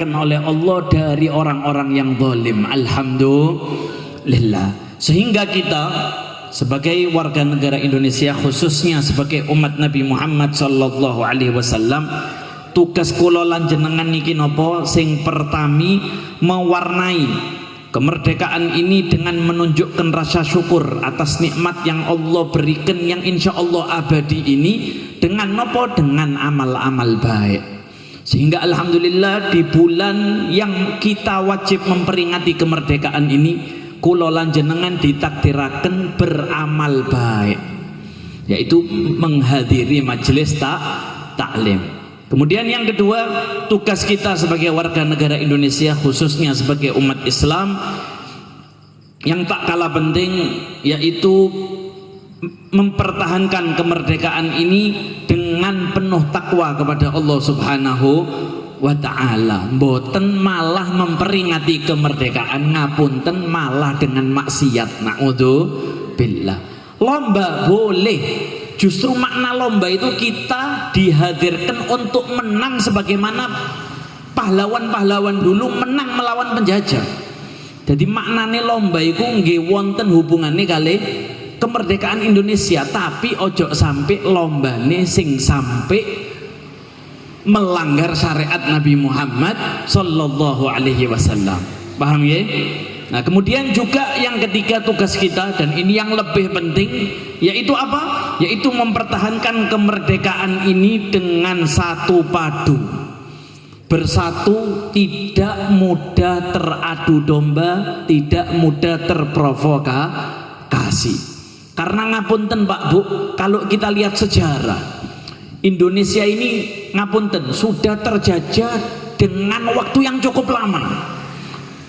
oleh Allah dari orang-orang yang zalim. Alhamdulillah. Sehingga kita sebagai warga negara Indonesia, khususnya sebagai umat Nabi Muhammad sallallahu alaihi wasallam, tugas kula lan jenengan niki napa? Sing pertami, mewarnai kemerdekaan ini dengan menunjukkan rasa syukur atas nikmat yang Allah berikan, yang insya Allah abadi ini, dengan napa? Dengan amal-amal baik. Sehingga alhamdulillah di bulan yang kita wajib memperingati kemerdekaan ini, kula lan jenengan ditakdiraken beramal baik, yaitu menghadiri majelis taklim. Kemudian yang kedua, tugas kita sebagai warga negara Indonesia, khususnya sebagai umat Islam, yang tak kalah penting, yaitu mempertahankan kemerdekaan ini dengan penuh takwa kepada Allah Subhanahu wa ta'ala. Mboten malah memperingati kemerdekaan, ngapunten malah dengan maksiat. Na'udzubillah. Lomba boleh, justru makna lomba itu kita dihadirkan untuk menang sebagaimana pahlawan-pahlawan dulu menang melawan penjajah. Jadi maknane lomba itu nggih wonten hubungannya kali kemerdekaan Indonesia, tapi ojo sampai lombane sing sampai melanggar syariat Nabi Muhammad sallallahu alaihi wasallam. Paham ya? Nah, kemudian juga yang ketiga tugas kita, dan ini yang lebih penting, yaitu apa? Yaitu mempertahankan kemerdekaan ini dengan satu padu, bersatu, tidak mudah teradu domba, tidak mudah terprovokasi. Karena ngapunten Pak Bu, kalau kita lihat sejarah Indonesia ini, ngapunten, sudah terjajah dengan waktu yang cukup lama.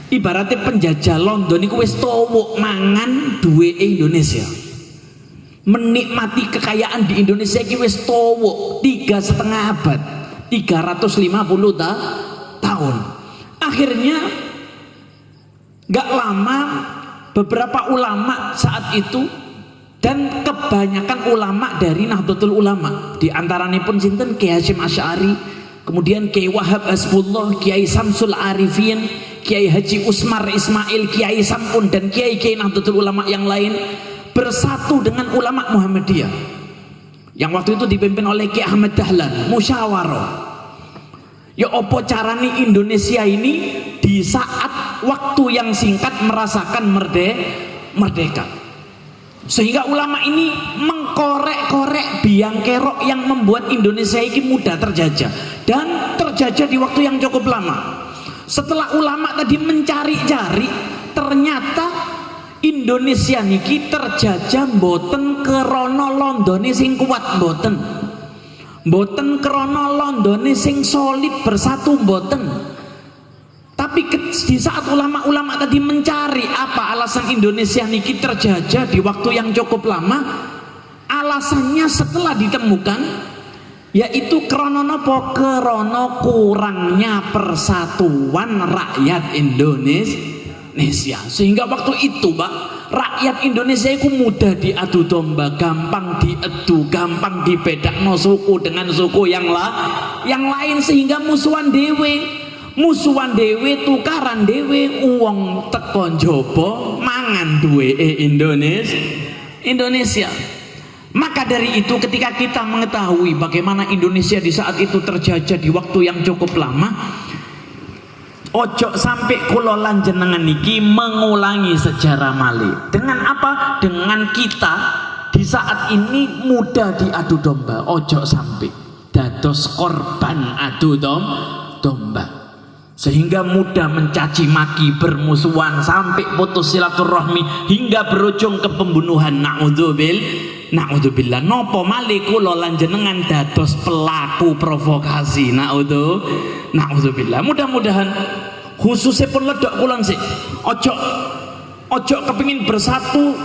Ibaratnya penjajah London itu wis towok mangan duwe Indonesia, menikmati kekayaan di Indonesia itu wis towok 3,5 abad, 350 tahun. Akhirnya gak lama beberapa ulama saat itu, dan kebanyakan ulama dari Nahdlatul Ulama, di antaranya pun sinten Kiai Hasyim Asy'ari, kemudian Kiai Wahab Hasbullah, Kiai Samsul Arifin, Kiai Haji Usmar Ismail, Kiai Sampun, dan Kiai-Kiai Nahdlatul Ulama yang lain bersatu dengan ulama Muhammadiyah yang waktu itu dipimpin oleh Kiai Ahmad Dahlan, musyawarah. Ya opo carane Indonesia ini di saat waktu yang singkat merasakan merdeka. Sehingga ulama ini mengkorek-korek biang kerok yang membuat Indonesia ini mudah terjajah, dan terjajah di waktu yang cukup lama. Setelah ulama tadi mencari-cari, ternyata Indonesia niki terjajah mboten krana Londone sing kuat, mboten krana Londone sing solid bersatu, mboten. Tapi di saat ulama-ulama tadi mencari apa alasan Indonesia niki terjajah di waktu yang cukup lama, alasannya setelah ditemukan, yaitu krono nopo, krono kurangnya persatuan rakyat Indonesia. Sehingga waktu itu Pak, rakyat Indonesia itu mudah diadu domba, gampang diedu, gampang dibedakno suku dengan suku yang lain, sehingga musuhan dewe tukaran dewe, uang tekon jopo mangan duwe Indonesia. Maka dari itu, ketika kita mengetahui bagaimana Indonesia di saat itu terjajah di waktu yang cukup lama, ojo sampai kula lan jenengan niki mengulangi sejarah malih. Dengan apa? Dengan kita di saat ini mudah diadu domba, ojo sampai dados korban adu domba, sehingga mudah mencaci maki, bermusuhan, sampai putus silaturahmi, hingga berujung ke pembunuhan. Na'udzubillah. Nopo malih kula lan jenengan dados pelaku provokasi. Na'udzubillah. Mudah-mudahan khususnya pun ledok kula sih, ojo kepingin bersatu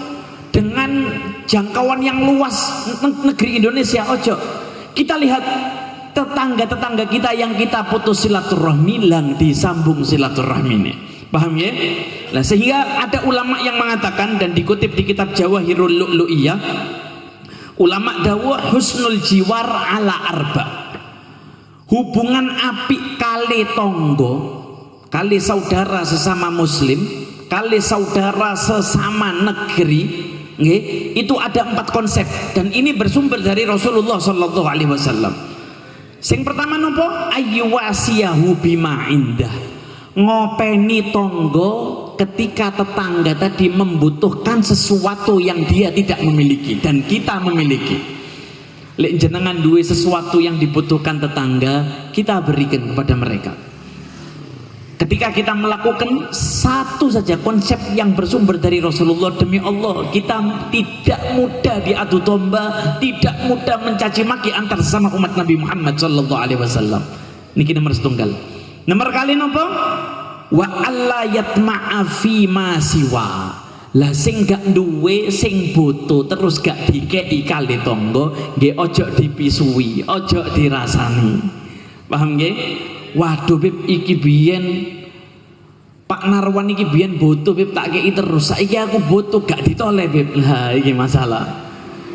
dengan jangkauan yang luas negeri Indonesia, ojo. Kita lihat tetangga-tetangga kita yang kita putus silaturahmi, lang disambung silaturahmi ini. Paham ya? Nah, sehingga ada ulama yang mengatakan, dan dikutip di kitab Jawahirul Lu'lu'iyah, ulama dawuh husnul jiwar ala arba. hubungan apik kali tonggo, kali saudara sesama muslim, kali saudara sesama negeri, nggih, itu ada 4 konsep dan ini bersumber dari Rasulullah sallallahu alaihi wasallam. Sing pertama nopo? Ayyuwasiyahu bima indah. Ngopeni tonggo ketika tetangga tadi membutuhkan sesuatu yang dia tidak memiliki dan kita memiliki. Lek jenengan duwe sesuatu yang dibutuhkan tetangga, kita berikan kepada mereka. Ketika kita melakukan satu saja konsep yang bersumber dari Rasulullah, demi Allah kita tidak mudah diadu domba, tidak mudah mencaci maki antar sesama umat Nabi Muhammad sallallahu alaihi wasallam. Niki nomor setunggal. Nomor kali nopo? Wa alla yatma'a fi ma siwa. Lah sing gak duwe, sing butuh terus gak dikei kali tonggo, nggih ojo dipisui, ojo dirasani. Paham nggih? Waduh Bib, iki biyen Pak Narwan iki biyen butuh Bib, tak kei terus. Saiki aku butuh gak ditoleh Bib. Lah iki masalah.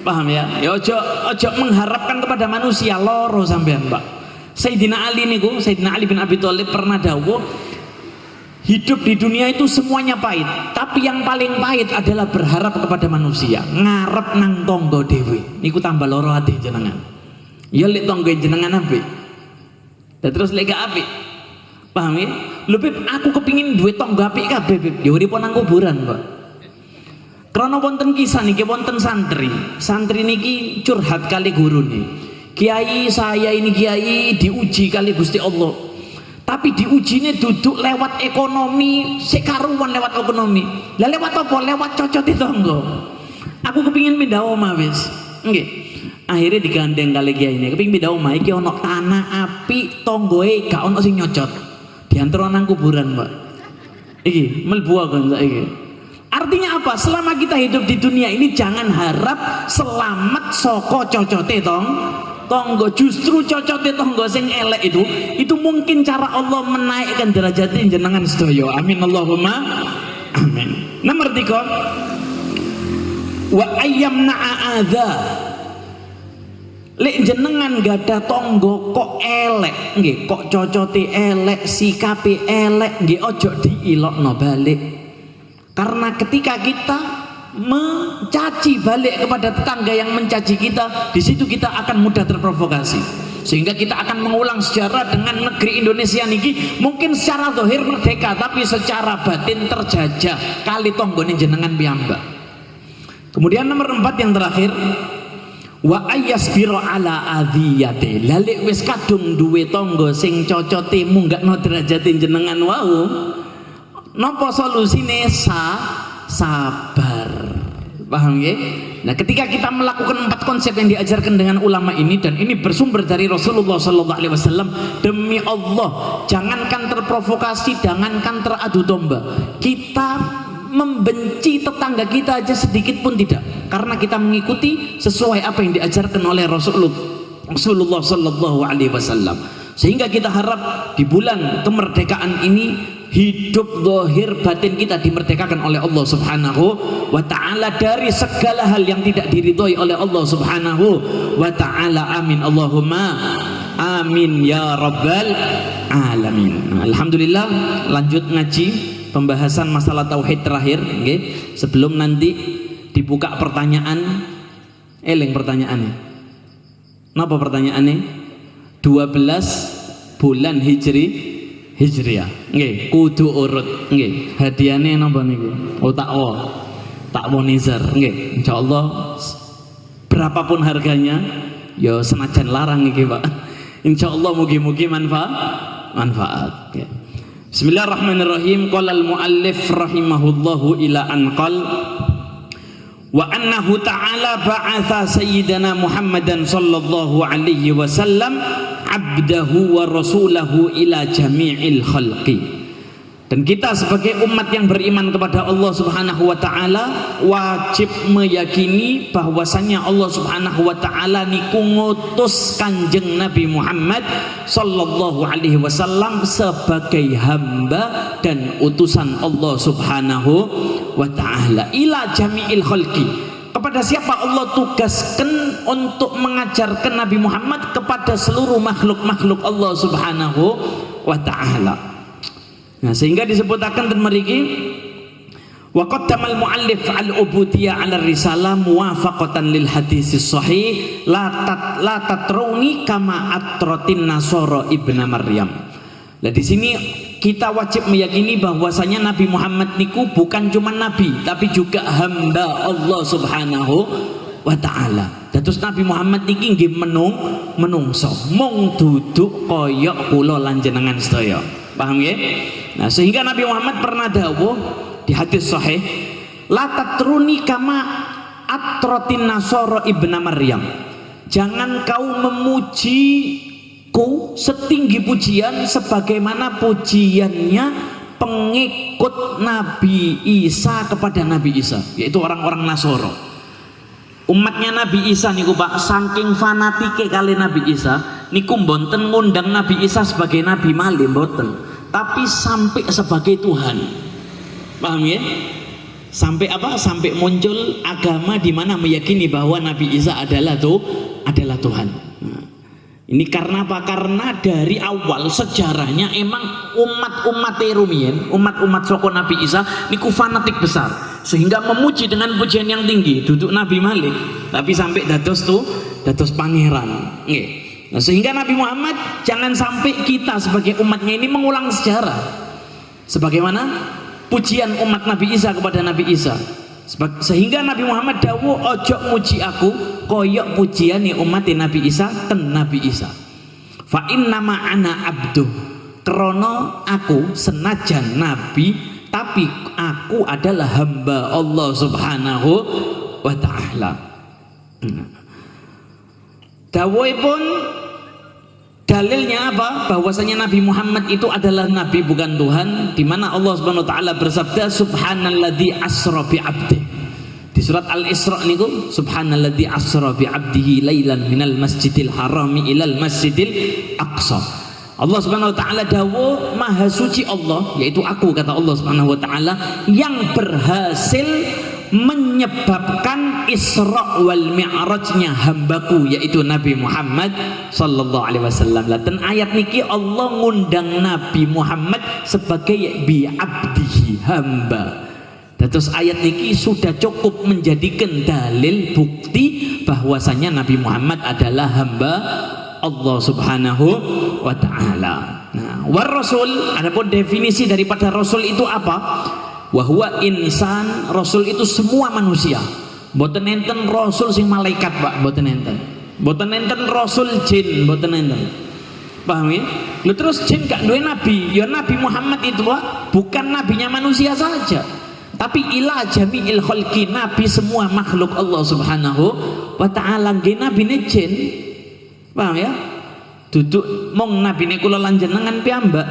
Paham ya? Ya ojo mengharapkan kepada manusia, loro sampean, Pak. Sayyidina Ali niku, Sayyidina Ali bin Abi Thalib pernah dawuh, hidup di dunia itu semuanya pahit, tapi yang paling pahit adalah berharap kepada manusia, ngarep nang tonggo dewe. Niku tambah loro ati jenengan. Ya lek tonggo jenengan apik. Dan terus lek gak apik. Paham ya? Lho Bib, aku kepingin duwe tonggo apik kabeh Bib. Ya urip nang kuburan, Pak. Krana wonten kisah niki, wonten santri. Santri niki curhat kali gurune. Kiai, saya ini kiai diuji kali Gusti Allah. Tapi diujinya duduk lewat ekonomi, sekaruan lewat ekonomi. Lah lewat apa? Lewat cocot tonggo. Aku kepingin pindah omah wis. Nggih. Akhirnya digandeng kali kiai ini. Kepingin pindah omah iki ono tanah apik, tonggoe gak ono sing nyocot. Diantar nang kuburan, Pak. Iki mlebu aku saiki. Artinya apa? Selama kita hidup di dunia ini jangan harap selamat saka cocote tonggo. Justru cocote tonggo sing elek itu mungkin cara Allah menaikkan derajatnya jenengan sedaya. Amin Allahumma amin. Nomor 3, wa ayyamna'a adza. Lek jenengan gada tonggo kok elek nggih, kok cocote elek, sikape elek nggih, ojo diilokno balik. Karena ketika kita mencaci balik kepada tetangga yang mencaci kita, di situ kita akan mudah terprovokasi, sehingga kita akan mengulang sejarah dengan negeri Indonesia niki. Mungkin secara zahir merdeka, tapi secara batin terjajah kali tonggone jenengan piyambak. Kemudian nomor 4 yang terakhir, wa ayyasbiru ala adhiyati. Lalik wis kadung duwe tonggo sing cocote munggahno derajate jenengan wau, napa solusine? Sabar. Paham ya? Nah, ketika kita melakukan 4 konsep yang diajarkan dengan ulama ini, dan ini bersumber dari Rasulullah sallallahu alaihi wasallam, demi Allah jangankan terprovokasi, jangankan teradu domba, kita membenci tetangga kita aja sedikit pun tidak, karena kita mengikuti sesuai apa yang diajarkan oleh Rasulullah sallallahu alaihi wasallam. Sehingga kita harap di bulan kemerdekaan ini hidup zahir batin kita dimerdekakan oleh Allah Subhanahu wa ta'ala dari segala hal yang tidak diridhoi oleh Allah Subhanahu wa ta'ala. Amin Allahumma amin ya rabbal alamin. Alhamdulillah, lanjut ngaji pembahasan masalah tauhid terakhir, okay? Sebelum nanti dibuka pertanyaan. Eling pertanyaannya. Napa pertanyaannya? 12 bulan Hijriah. Nggih, kudu urut. Nggih, hadiahnya napa niku? Oh, takwa nizar. Nggih, insyaallah berapapun harganya ya senajan larang iki, Pak. Insyaallah mugi-mugi manfaat. Okay. Bismillahirrahmanirrahim. Qala al-muallif rahimahullahu ila an qala wa annahu ta'ala ba'atha sayyidana Muhammadan sallallahu alaihi wasallam abdahu wa rasulahu ila jami'il khalqi. Dan kita sebagai umat yang beriman kepada Allah Subhanahu wa ta'ala wajib meyakini bahwasanya Allah Subhanahu wa ta'ala niku ngutus Kanjeng Nabi Muhammad sallallahu alaihi wasallam sebagai hamba dan utusan Allah Subhanahu wa ta'ala ila jami'il khalqi. Kepada siapa Allah tugaskan untuk mengajarkan Nabi Muhammad kepada seluruh makhluk-makhluk Allah Subhanahu wa ta'ala. Nah, sehingga disebutakan dan meriki wa qaddamal muallif al-ubudiyah 'ala risalah muwafaqatan lil hadis sahih la tatruni kama atratin nasara ibnu Maryam. Nah, di sini kita wajib meyakini bahwasanya Nabi Muhammad niku bukan cuma nabi tapi juga hamba Allah Subhanahu wa ta'ala. Dados Nabi Muhammad niki nggih menungso mung duduk kaya kula lan jenengan sedaya. Paham nggih? Nah, sehingga Nabi Muhammad pernah dawuh di hadis sahih, la tatruni kama atratin nasara ibnu Maryam. Jangan kau memujiku setinggi pujian sebagaimana pujiannya pengikut Nabi Isa kepada Nabi Isa, yaitu orang-orang Nasoro. Umatnya Nabi Isa niku Pak, saking fanatike kali Nabi Isa niku mboten ngundang Nabi Isa sebagai nabi malih mboten, tapi sampai sebagai Tuhan. Paham ya? Sampai apa? Sampai muncul agama di mana meyakini bahwa Nabi Isa adalah Tuhan. Nah, ini karena apa? Karena dari awal sejarahnya emang umat-umat rumiyin, umat-umat saka Nabi Isa niku fanatik besar, sehingga memuji dengan pujian yang tinggi, duduk Nabi Malik, tapi sampai dados pangeran. Nggih. Nah, sehingga Nabi Muhammad jangan sampai kita sebagai umatnya ini mengulang sejarah. Sebagaimana pujian umat Nabi Isa kepada Nabi Isa, sehingga Nabi Muhammad dawuh ojo muji aku koyok pujian umat Nabi Isa ten Nabi Isa. Fa innama ana abdu, krono aku senajan nabi tapi aku adalah hamba Allah Subhanahu wa ta'ala. Dawuhipun dalilnya apa? Bahwasanya Nabi Muhammad itu adalah nabi bukan Tuhan, di mana Allah Subhanahu wa taala bersabda subhanalladzi asra bi 'abdi. Di surat Al-Isra niku subhanalladzi asra bi 'abdihi lailan minal masjidil harami ilal masjidil aqsa. Allah Subhanahu wa taala dawuh maha suci Allah, yaitu aku kata Allah Subhanahu wa taala yang berhasil menyebabkan Isra wal Mi'rajnya hambaku yaitu Nabi Muhammad sallallahu alaihi wasallam. Dan ayat niki Allah ngundang Nabi Muhammad sebagai bi abdihi, hamba. Terus ayat niki sudah cukup menjadikan dalil bukti bahwasanya Nabi Muhammad adalah hamba Allah Subhanahu wa taala. Nah, war rasul, adapun definisi daripada rasul itu apa? Wahwa insan, rasul itu semua manusia. Mboten enten rasul sing malaikat, Pak, mboten enten. Mboten enten rasul jin, mboten enten. Paham ya? Lalu terus jin gak duwe nabi, ya Nabi Muhammad itu Pak, bukan nabinya manusia saja, tapi ila jami'il khalqi, nabi semua makhluk Allah Subhanahu wa ta'ala. Nggih nabine jin. Paham ya? Duduk mong nabine kula lan jenengan piyambak.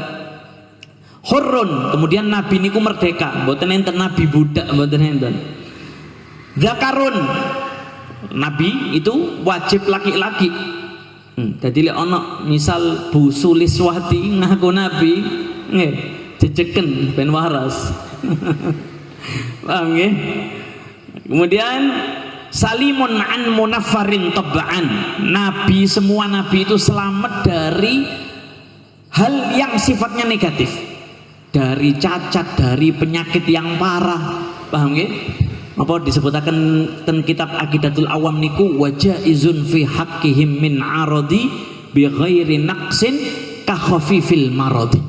Hurrun, kemudian nabi niku merdeka, mboten enten nabi budak, mboten enten. Zakarun, nabi itu wajib laki-laki. Jadi lek ana misal Bu Suliswati ngaku nabi, nggih, jejeken ben waras. Paham nggih? Kemudian salimun an munaffarin tabba'an, nabi semua nabi itu selamat dari hal yang sifatnya negatif, dari cacat, dari penyakit yang parah. Paham nggih? Apa disebutaken ten kitab Aqidatul Awam niku wajaizun fi haqqihim min aradi bi ghairi naqsin ka khafifil maradi.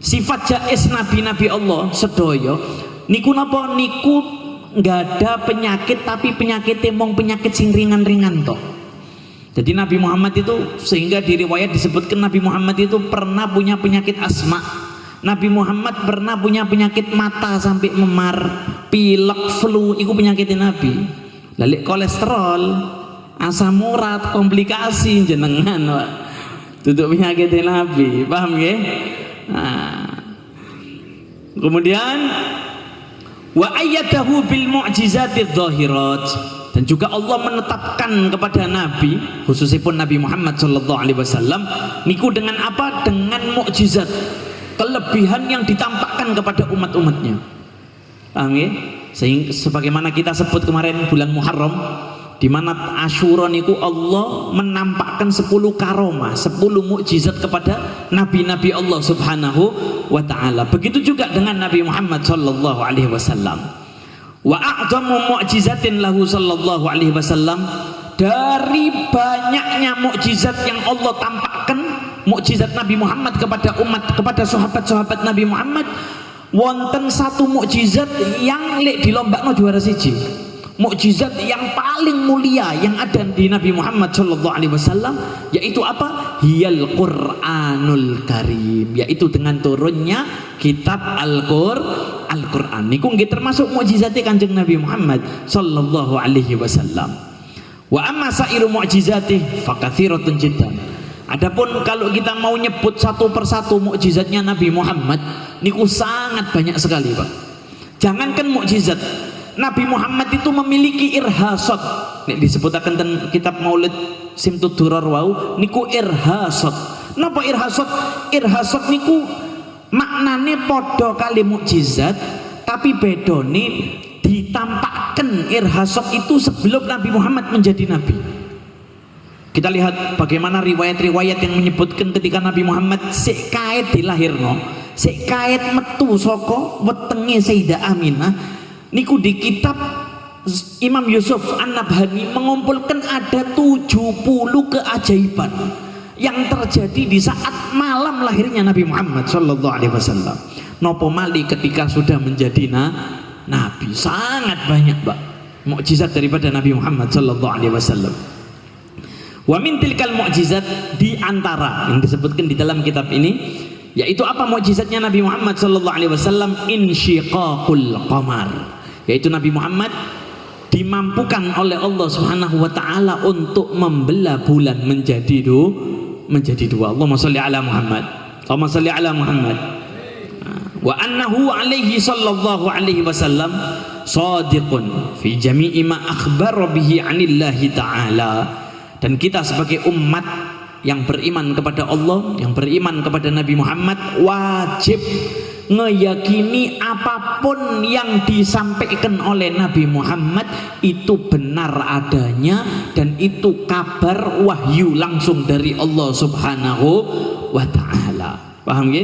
Sifat jaiz nabi-nabi Allah sedaya niku napa? Niku enggak ada penyakit, tapi penyakitnya mong penyakit sing ringan-ringan toh. Jadi Nabi Muhammad itu, sehingga di riwayat disebutkan Nabi Muhammad itu pernah punya penyakit asma. Nabi Muhammad pernah punya penyakit mata sampai memar, pilek, flu, itu penyakitnya Nabi. Lalu kolesterol, asam urat, komplikasi jenengan, Pak. Duduk penyakitnya Nabi, paham ya? Nah. Kemudian wa ayyadahu bil mu'jizatiz zahirat, dan juga Allah menetapkan kepada Nabi, khususnya pun Nabi Muhammad sallallahu alaihi wasallam niku dengan apa? Dengan mukjizat, kelebihan yang ditampakkan kepada umat-umatnya. Paham ya? Sehingga sebagaimana kita sebut kemarin bulan Muharram, di mana Asyura niku Allah menampakkan 10 karomah, 10 mukjizat kepada nabi-nabi Allah Subhanahu wa taala. Begitu juga dengan Nabi Muhammad sallallahu alaihi wasallam. Wa a'zamu mu'jizatin lahu sallallahu alaihi wasallam, dari banyaknya mukjizat yang Allah tampakkan, mukjizat Nabi Muhammad kepada umat, kepada sahabat-sahabat Nabi Muhammad, wonten satu mukjizat yang lek dilombakno juara siji. Mukjizat yang paling mulia yang ada di Nabi Muhammad sallallahu alaihi wasallam, yaitu apa? Hiyal Qur'anul Karim, yaitu dengan turunnya kitab Al-Qur'an. Niku nggih termasuk mukjizate Kanjeng Nabi Muhammad sallallahu alaihi wasallam. Wa amma sairu mu'jizatih fakatsiratun jiddan. Adapun kalau kita mau nyebut satu persatu mukjizatnya Nabi Muhammad niku sangat banyak sekali, Pak. Jangankan mukjizat, Nabi Muhammad itu memiliki irhasat. Nek disebutaken ten kitab Maulid Simtud Durar wau niku irhasat. Napa irhasat? Irhasat niku maknane padha kali mukjizat, tapi bedone ditampakkan irhasat itu sebelum Nabi Muhammad menjadi nabi. Kita lihat bagaimana riwayat-riwayat yang menyebutkan ketika Nabi Muhammad sik kaet dilahirno, sik kaet metu saka wetenge Sayyidah Aminah, niku di kitab Imam Yusuf An-Nabhani mengumpulkan ada 70 keajaiban yang terjadi di saat malam lahirnya Nabi Muhammad sallallahu alaihi wasallam. Nopo mali ketika sudah menjadi nabi, sangat banyak, Pak, mukjizat daripada Nabi Muhammad sallallahu alaihi wasallam. Wa min tilkal mukjizat, di antara yang disebutkan di dalam kitab ini, yaitu apa mukjizatnya Nabi Muhammad sallallahu alaihi wasallam? Insyiqaqul qamar, yaitu Nabi Muhammad dimampukan oleh Allah Subhanahu wa taala untuk membelah bulan menjadi dua. Allahumma shalli ala Muhammad. Allahumma shalli ala Muhammad. Wa annahu alaihi sallallahu alaihi wasallam shadiqun fi jami'i ma akhbara bihi 'anillahi ta'ala. Dan kita sebagai umat yang beriman kepada Allah, yang beriman kepada Nabi Muhammad, wajib ngeyakini apapun yang disampaikan oleh Nabi Muhammad itu benar adanya, dan itu kabar wahyu langsung dari Allah Subhanahu wa ta'ala. Paham ya?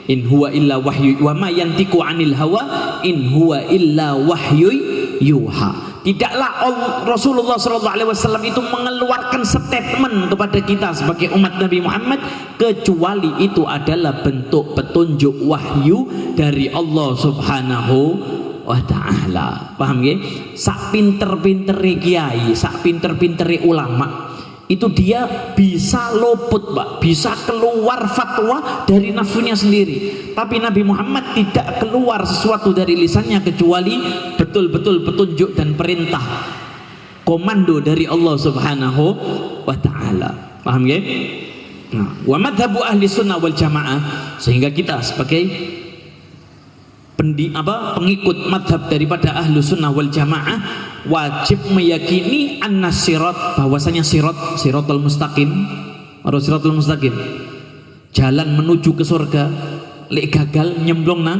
In huwa illa wahyu wa ma yantiqu 'anil hawa in huwa illa wahyu yuha. Tidaklah Rasulullah SAW itu mengeluarkan statement kepada kita sebagai umat Nabi Muhammad kecuali itu adalah bentuk petunjuk wahyu dari Allah Subhanahu wa ta'ala. Paham ya? Sak pinter-pintere kiai, sak pinter-pintere ulama, itu dia bisa luput, Pak, bisa keluar fatwa dari nafsunya sendiri. Tapi Nabi Muhammad tidak keluar sesuatu dari lisannya kecuali betul-betul petunjuk dan perintah, komando dari Allah Subhanahu wa ta'ala. Paham ya? Nah, wa madhabu ahli sunnah wal jamaah, sehingga kita sebagai pengikut madhab daripada ahlu sunnah wal jamaah wajib meyakini annas sirat, bahwasanya siratul mustaqim, siratul mustaqim, jalan menuju ke surga, lek gagal nyemplung nang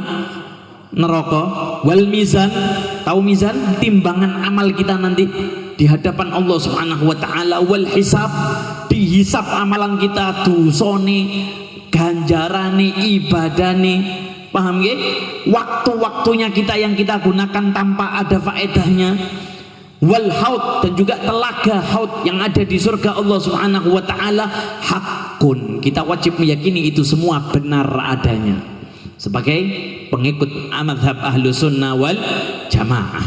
neraka. Wal mizan, tahu mizan, timbangan amal kita nanti di hadapan Allah Subhanahu wa taala. Wal hisab, dihisab amalan kita, dosane, ganjarane, ibadane. Paham ya? Waktu-waktunya kita yang kita gunakan tanpa ada faedahnya. Wal haud, dan juga telaga haud yang ada di surga Allah Subhanahu wa taala, hakun. Kita wajib meyakini itu semua benar adanya sebagai pengikut mazhab ahlu sunnah wal jamaah.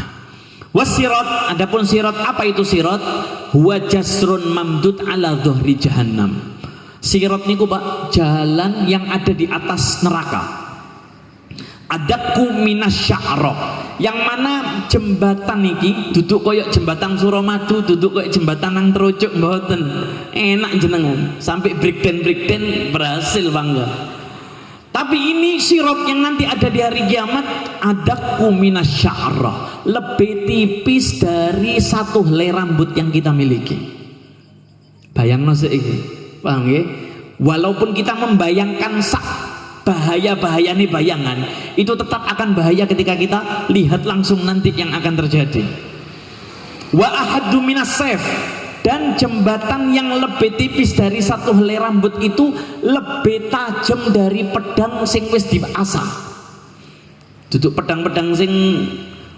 Wasirat, adapun sirat, apa itu sirat? Huwa jasrun mamdud ala dhuhri jahannam. Sirat niku, Pak, jalan yang ada di atas neraka. Adaku minas sya'ra, yang mana jembatan iki duduk koyok jembatan Suramadu, duduk koyok jembatan nang terucuk mboten enak jenengan, sampai breakdown berhasil bangga. Tapi ini sirat yang nanti ada di hari kiamat, adaku minas sya'ra, lebih tipis dari satu helai rambut yang kita miliki. Bayangno seiki, paham ya? Walaupun kita membayangkan bahaya-bahaya nih bayangan, itu tetap akan bahaya ketika kita lihat langsung nanti yang akan terjadi. wa ahaddu minas saif, dan jembatan yang lebih tipis dari satu helai rambut itu lebih tajam dari pedang sing wis diasah. Duduk pedang-pedang sing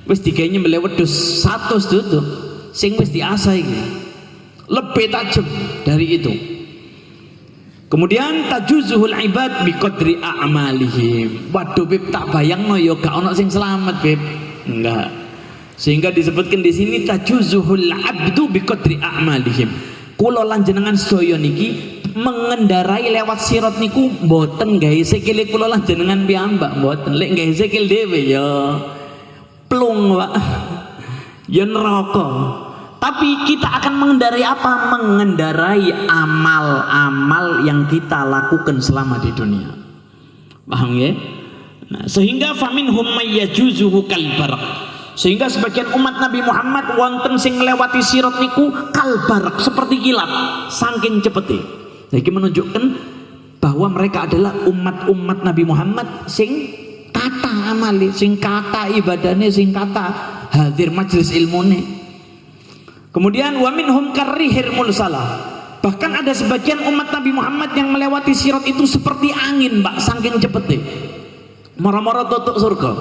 wis digawe nyembelih wedhus 100 duduk sing wis diasah iki lebih tajam dari itu. Kemudian tajuzuhul ibad biqadri a'malihim. Waduh Beb, tak bayangno ya gak ono sing selamat Beb. Enggak. Sehingga disebutkan di sini tajuzuhul abdu biqadri a'malihim. Kula lan jenengan sedaya niki mengendarai lewat sirat niku mboten gawe sikile kula lan jenengan piyambak mboten. Lek gawe sikil dhewe ya plung Pak. Ya neraka. Tapi kita akan mengendarai apa? Mengendarai amal-amal yang kita lakukan selama di dunia. Paham ya? Nah, sehingga faminhum mayyajuzuhu kalbarak. Sehingga sebagian umat Nabi Muhammad wonten sing nglewati sirat niku kalbarak, seperti kilat, saking cepete. Jadi menunjukkan bahwa mereka adalah umat-umat Nabi Muhammad sing kata amali, sing kata ibadahnya, sing kata hadir majelis ilmune. Kemudian wa minhum karrihir mulsalah. Bahkan ada sebagian umat Nabi Muhammad yang melewati sirat itu seperti angin, Mbak, saking cepete. Moro-moro tutuk surga.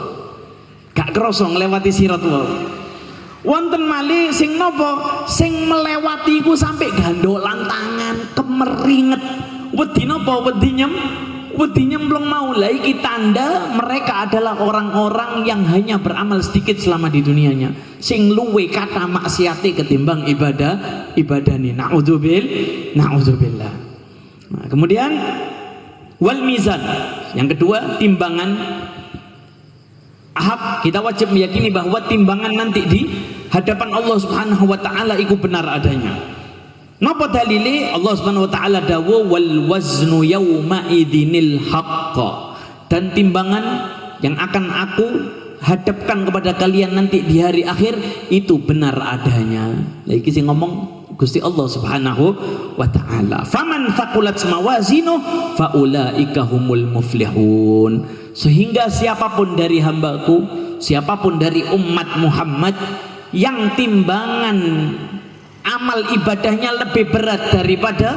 Gak kerasa nglewati sirat wae. Wonten malih sing napa? Sing melewati iku sampai gandolan tangan, kemeringet. Wedi napa? Wedi nyemplung mau. Lah iki tanda mereka adalah orang-orang yang hanya beramal sedikit selama di dunianya, sing luwe kata maksiate ketimbang ibadahnya. Na'udzubillah. Nah, kemudian wal mizan, yang kedua timbangan. Kita wajib meyakini bahwa timbangan nanti di hadapan Allah Subhanahu wa taala itu benar adanya. Napa dalile? Allah Subhanahu wa taala dawuh wal waznu yauma idinil haqq, dan timbangan yang akan aku hadapkan kepada kalian nanti di hari akhir itu benar adanya. Lagi sing ngomong Gusti Allah Subhanahu wa taala. Faman thaqulat mawazinu faulaika humul muflihun. Sehingga siapapun dari hambaku, siapapun dari umat Muhammad yang timbangan amal ibadahnya lebih berat daripada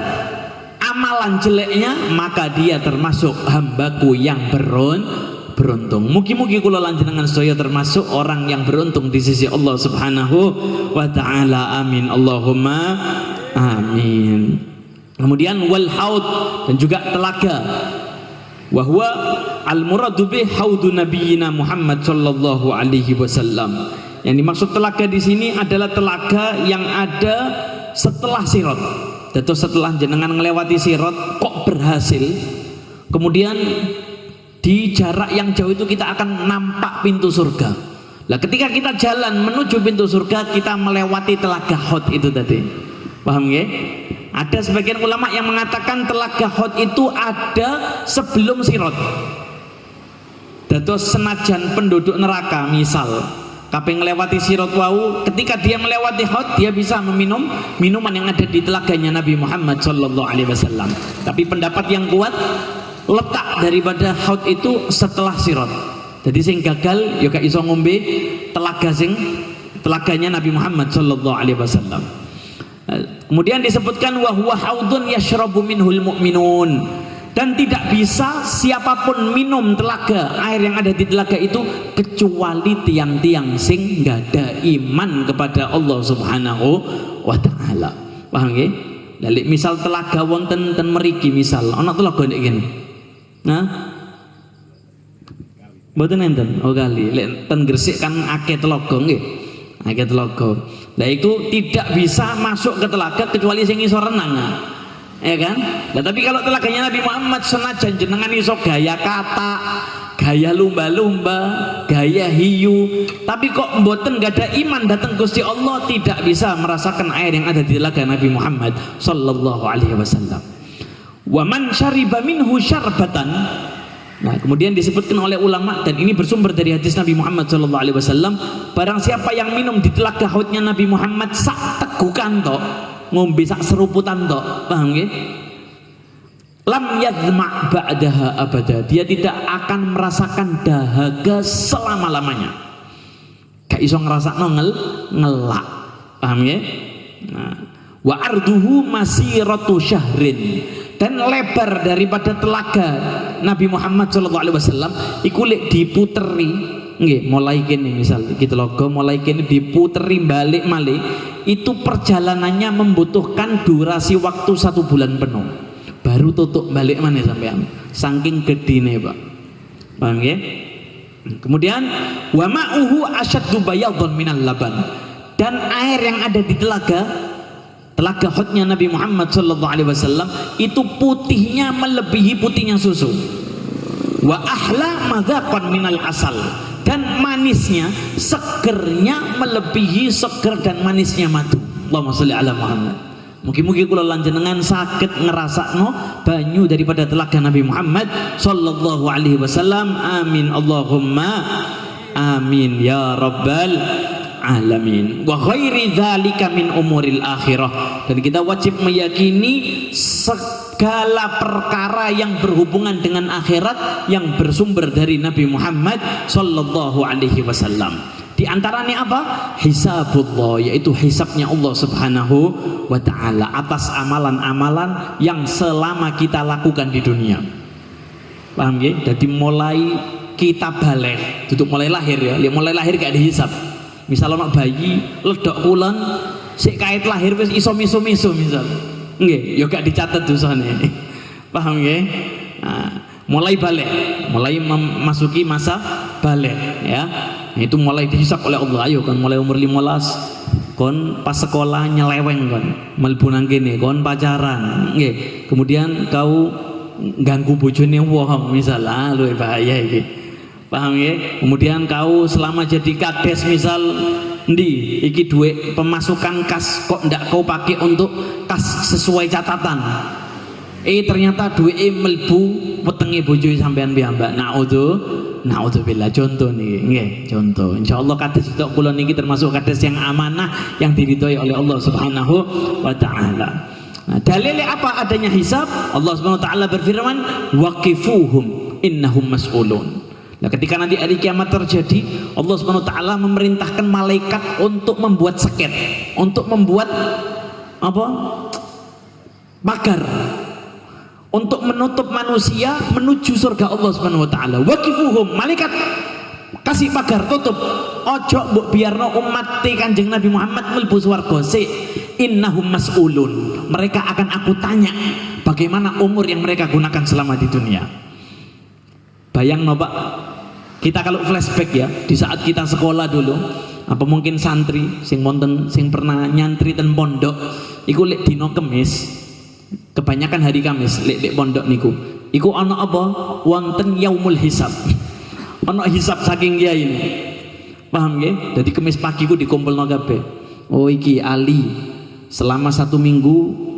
amalan jeleknya, maka dia termasuk hambaku yang beruntung. Mugi-mugi kula lan jenengan sedaya termasuk orang yang beruntung di sisi Allah Subhanahu wa taala. Amin. Allahumma amin. Kemudian wal haud, dan juga telaga. Wa huwa al muradu bih haudu nabiyina Muhammad sallallahu alaihi wasallam. Yang dimaksud telaga di sini adalah telaga yang ada setelah sirat. Atau setelah jenengan melewati sirat kok berhasil, kemudian di jarak yang jauh itu kita akan nampak pintu surga. Nah, ketika kita jalan menuju pintu surga, kita melewati telaga Haud itu tadi. Paham ya? Ada sebagian ulama yang mengatakan telaga Haud itu ada sebelum sirat. Dados senajan penduduk neraka misal kabeh ngelewati sirat wau, ketika dia melewati Haud dia bisa meminum minuman yang ada di telaganya Nabi Muhammad sallallahu alaihi wasallam. Tapi pendapat yang kuat, letak daripada Haud itu setelah sirat. Jadi sing gagal ya gak iso ngombe telaganya Nabi Muhammad sallallahu alaihi wasallam. Kemudian disebutkan wa huwa haudun yashrabu minhul mu'minun, dan tidak bisa siapapun minum telaga air yang ada di telaga itu kecuali tiang-tiang sing gak ada iman kepada Allah Subhanahu wa taala. Paham nggih? Lha misal telaga wonten ten mriki misal ana telaga nek kene. Nah, mboten enten. Oh kali lek ten Gresik kan akeh telaga nggih. Akeh telaga. Lah itu tidak bisa masuk ke telaga kecuali sing iso renang. Ya kan? Nah, tapi kalau telaganya Nabi Muhammad senajan jenengan iso gaya kata, gaya lumba-lumba, gaya hiu, tapi kok mboten gak ada iman datang Gusti Allah, tidak bisa merasakan air yang ada di telaga Nabi Muhammad sallallahu alaihi wasallam. Wa man syariba minhu syarbatan. Nah, kemudian disebutkan oleh ulama, dan ini bersumber dari hadis Nabi Muhammad sallallahu alaihi wasallam, barang siapa yang minum di telaga Haudnya Nabi Muhammad sak tegukan tok, ngombe sak seruputan tok, paham nggih? Lam yadma' ba'daha abada, dia tidak akan merasakan dahaga selama-lamanya. Gak iso ngrasakno ngelak. Paham ya? Nah, wa arduhu masiratu syahrin, dan lebar daripada telaga Nabi Muhammad SAW iku lek diputeri nggih, mulai kene misal iki telaga mulai kene diputeri balik malih, itu perjalanannya membutuhkan durasi waktu 1 bulan penuh baru tutup balik mana sampean, saking gedine Pak. Paham ya? Kemudian wa ma'uhu asyaddu bayadun minal laban, dan air yang ada di telaga haudnya Nabi Muhammad SAW itu putihnya melebihi putihnya susu. Wa ahla madzaqan minal asal, dan manisnya, segernya melebihi seger dan manisnya madu. Allahumma sholli ala Muhammad. Mugi-mugi kula lanjenengan sakit ngerasakno banyu daripada telaga Nabi Muhammad sallallahu alaihi wasallam. Amin Allahumma amin ya rabbal alamin. Wa ghairi dzalika min umuril akhirah, dan kita wajib meyakini segala perkara yang berhubungan dengan akhirat yang bersumber dari Nabi Muhammad sallallahu alaihi wasallam. Di antaranya apa? Hisabullah, yaitu hisabnya Allah Subhanahu wa taala atas amalan-amalan yang selama kita lakukan di dunia. Paham ya? Jadi mulai kita balik, duduk mulai lahir ya, mulai lahir gak dihisab. Misal anak bayi ledok kulon sik kait lahir wis iso miso-miso misal. Nggih, ya gak dicatat dosane. Paham nggih? Nah, mulai balik, mulai memasuki masa balik ya. Nah, itu mulai dihisab oleh Allah. Ayo kan mulai umur 15 kon pas sekolah nyeleweng kon mlebu nang kene kon pacaran nggih. Kemudian kau ganggu bojone wong misal, luwih bahaya iki. Paham ya? Kemudian kau selama jadi kades misal ndi iki duit pemasukan kas kok ndak kau pakai untuk kas sesuai catatan, ternyata duit melbu wetenge bojo sampean piyambak. Naudzubillah. Contoh nih nggih, contoh insyaallah kades itu kula niki termasuk kades yang amanah yang diridhoi oleh Allah Subhanahu wa taala. Nah, dalilnya apa adanya hisab? Allah Subhanahu wa taala berfirman waqifuhum innahum mas'ulun. Nah, ketika nanti hari kiamat terjadi, Allah Subhanahu wa taala memerintahkan malaikat untuk membuat seket, untuk membuat apa? Pagar untuk menutup manusia menuju surga Allah Subhanahu wa taala. Waqifuhum, malaikat kasih pagar tutup. Ojo mbok biarno umat Kanjeng Nabi Muhammad mlebu swarga sik. Innahum mas'ulun. Mereka akan aku tanya bagaimana umur yang mereka gunakan selama di dunia. Bayang no Pak, kita kalau flashback ya, di saat kita sekolah dulu, apa mungkin santri sing wonten sing pernah nyantri ten pondok iku lek dino Kemis, kebanyakan hari Kamis lek pondok niku iku ana apa? Wonten yaumul hisab. Ana hisab saking kiai ini. Paham nggih? Jadi Kemis pagi ku dikumpulno kabeh. Oh iki Ali selama 1 minggu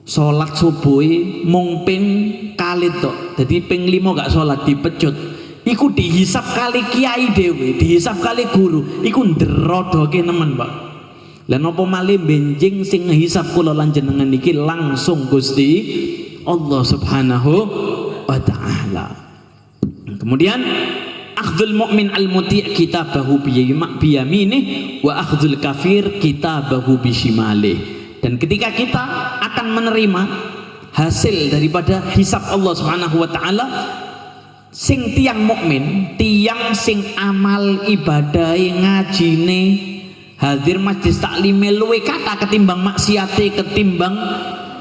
sholat subuh mung ping kali tok, jadi ping 5 gak sholat dipecut. Iku dihisap kali kiai dewe, dihisap kali guru, iku nderodoke nemen Pak. Lah napa malih benjing sing ngehisap kula lan jenengan niki langsung Gusti Allah Subhanahu wa taala. Kemudian akhdul mu'min al-muti' kitabahu biyaminih wa akhdul kafir kitabahu bishimalih. Dan ketika kita akan menerima hasil daripada hisab Allah Subhanahu wa taala, sing tiang mukmin, tiang sing amal ibadahe ngajine hadir majlis taklime luwe kata ketimbang maksiate, ketimbang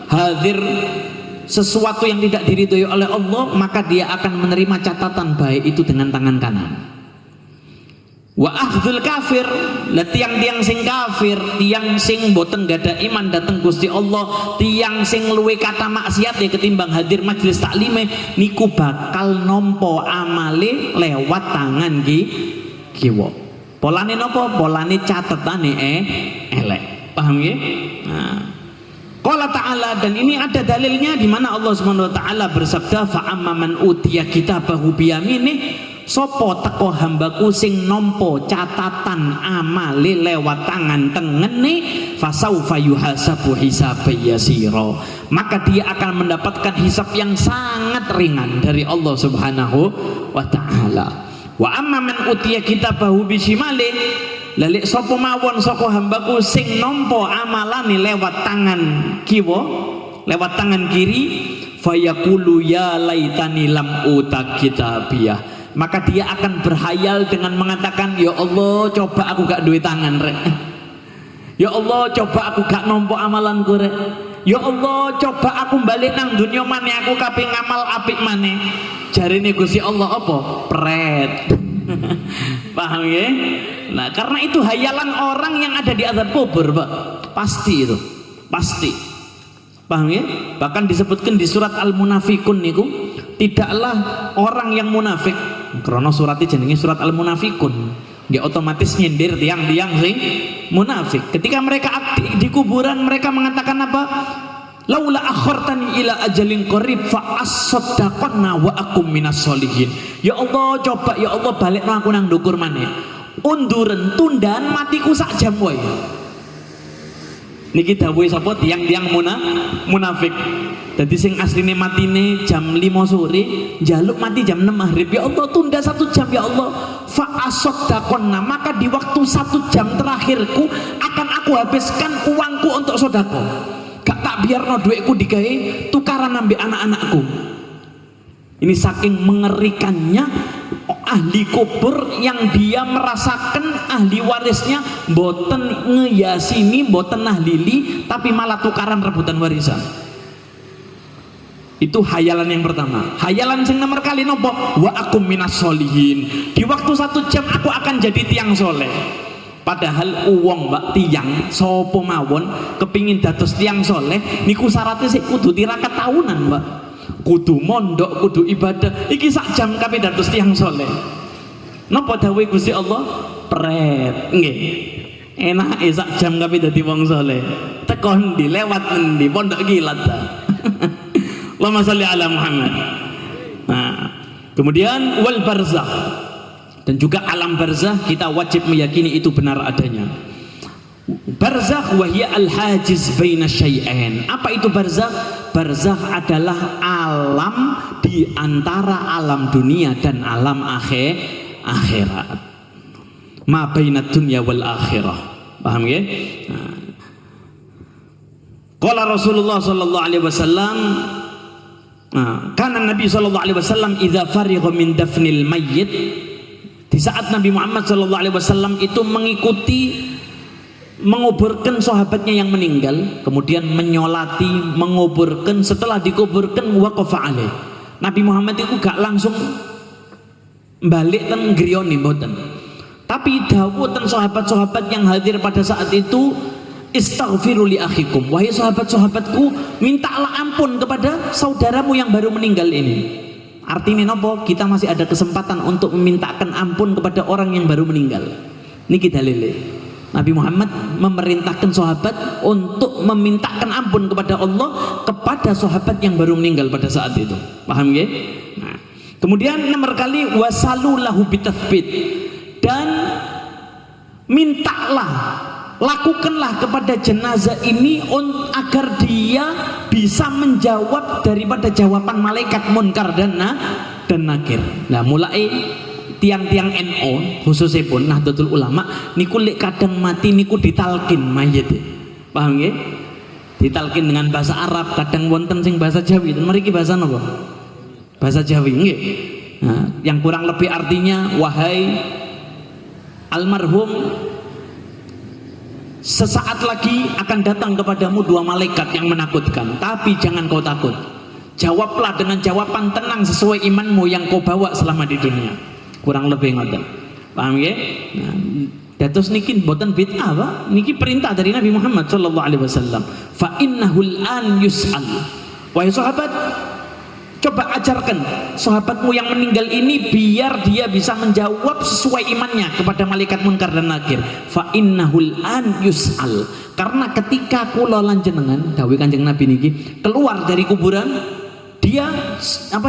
hadir sesuatu yang tidak diridhoi oleh Allah, maka dia akan menerima catatan baik itu dengan tangan kanan. Wa akhdul kafir, lah tiang-tiang sing kafir, tiang sing boten gada iman dateng Gusti Allah, tiang sing luwe kata maksiat ya ketimbang hadir majelis taklime niku bakal nampa amale lewat tangan kiwa. Polane napa? Polane catetane elek. Paham nggih? Nah, Qala ta'ala, dan ini ada dalilnya di mana Allah Subhanahu wa taala bersabda fa amman utiya kitabahu biyaminih, sopo teko hambaku sing nompo catatan amale lewat tangan tengene fasaufa yuhasabu hisaban yasira, maka dia akan mendapatkan hisab yang sangat ringan dari Allah Subhanahu wa taala. Wa amma man utiya kitabahu bisimale, lalik sapa mawon saka hambaku sing nampa amalane lewat tangan kiwa, lewat tangan kiri, fayaqulu ya laitani lam uta kitabiyah, maka dia akan berhayal dengan mengatakan, ya Allah coba aku gak duwe tangan rek, ya Allah coba aku gak nampa amalanku rek, ya Allah coba aku balik nang dunia maneh aku kaping ngamal apik maneh. Jarine Gusti Allah apa? Pret. Paham ya? Nah, karena itu hayalan orang yang ada di azab kubur, Pak. Pasti itu. Pasti. Paham ya? Bahkan disebutkan di surat Al-Munafikun niku, tidaklah orang yang munafik, karena suratnya jenenge surat Al-Munafikun. Dia otomatis nyindir tiang-tiang sing munafik. Ketika mereka di kuburan, mereka mengatakan apa? Laula akhartani ila ajalin qarib fa asaddaqna wa akum minas solihin. Ya Allah, coba ya Allah balik aku nang ndukur maneh. Unduren tundaan matiku sak jam wae. Niki dawuhe sapa tiang-tiang munafik. Jadi sing asline matine jam 5 sore, njaluk mati jam 6 maghrib. Ya Allah tunda 1 jam ya Allah. Fa asaddaqna, maka di waktu 1 jam terakhirku akan aku habiskan uangku untuk sedekah. Gak tak biarno duitku digawe tukaran ambek anak-anakku. Ini saking mengerikannya ahli kubur yang dia merasakan ahli warisnya boten ngeyasini, boten nahlili, tapi malah tukaran rebutan warisan. Itu hayalan yang pertama. Hayalan sing nomor kali nopo? Wa akum minas solihin. Di waktu 1 jam aku akan jadi tiang soleh. Padahal uang mbak tiang sopo mawon kepingin dados tiang soleh niku syaratnya sih kudu tirakat tahunan mbak, kudu mondok, kudu ibadah. Iki sak jam kabeh dados tiang soleh. Napa dawuh Gusti Allah? Pret nggih. Enak sak jam kabeh dadi wong soleh. Tekon ndi lewat endi pondok kilat ta. Allahumma sholli ala Muhammad. Nah, kemudian wal barzakh. Dan juga alam barzakh kita wajib meyakini itu benar adanya. Barzakh wahya al-hajiz baina syai'ain. Apa itu barzakh? Barzakh adalah alam di antara alam dunia dan alam akhirat. Ma baina dunya wal akhirah. Paham ya? Qala Rasulullah sallallahu alaihi wasallam, kana Nabi sallallahu alaihi wasallam idza farigha min dafnil mayyit, di saat Nabi Muhammad SAW itu mengikuti menguburkan sahabatnya yang meninggal, kemudian menyolati, menguburkan, setelah dikuburkan waqafa alaih. Nabi Muhammad itu gak langsung balik ten griyoni mboten. Tapi dawuh ten sahabat-sahabat yang hadir pada saat itu, istaghfiru li akhikum. Wahai sahabat-sahabatku, mintalah ampun kepada saudaramu yang baru meninggal ini. Artinya nopo? Kita masih ada kesempatan untuk memintakan ampun kepada orang yang baru meninggal. Niki dalile. Nabi Muhammad memerintahkan sahabat untuk memintakan ampun kepada Allah kepada sahabat yang baru meninggal pada saat itu. Paham ya? Nah, kemudian nomor kali wasalulahu bitathbit, dan mintalah, lakukanlah kepada jenazah ini agar dia bisa menjawab daripada jawaban malaikat munkar dan nakir. Nah, mulai tiang-tiang NO khususnya pun Nahdlatul Ulama niku lek kadang mati niku ditalkin mayit. Paham nggih? Ditalkin dengan bahasa Arab, kadang wonten sing bahasa Jawi. Dan mriki bahasa napa? Bahasa Jawi nggih. Nah, yang kurang lebih artinya, wahai almarhum, sesaat lagi akan datang kepadamu 2 malaikat yang menakutkan, tapi jangan kau takut. Jawablah dengan jawaban tenang sesuai imanmu yang kau bawa selama di dunia. Kurang lebih ngoten. Paham ya? Nah, dados niki mboten bid'ah, Pak. Niki perintah dari Nabi Muhammad sallallahu alaihi wasallam. Fa innahul an yus'al. Wahai sahabat, coba ajarkan sahabatmu yang meninggal ini biar dia bisa menjawab sesuai imannya kepada malaikat munkar dan nakir. Fa innahul an yus'al. Karena ketika kula lan jenengan dawuh Kanjeng Nabi niki keluar dari kuburan, dia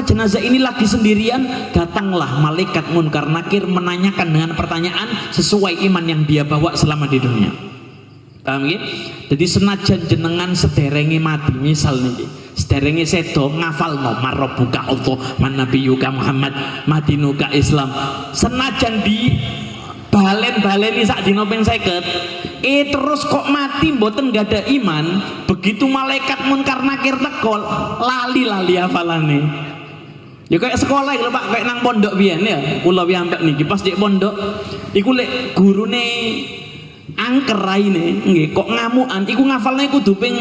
jenazah ini lagi sendirian, datanglah malaikat munkar nakir menanyakan dengan pertanyaan sesuai iman yang dia bawa selama di dunia. Paham ya? Jadi senajan jenengan sederenge mati, misal niki sederenge sedo ngafalno marabbuka Allah man nabiyuka Muhammad madinuka Islam, senajan di balen-baleni sak dina ping 50 terus kok mati mboten gak ada iman, begitu malaikat munkar nakir teko lali hafalane. Ya kayak sekolah lho Pak, kayak nang pondok biyen ya. Kula piyambak niki pas di pondok iku lek gurune angker raine nggih kok ngamukan iku ngafalne kudu ping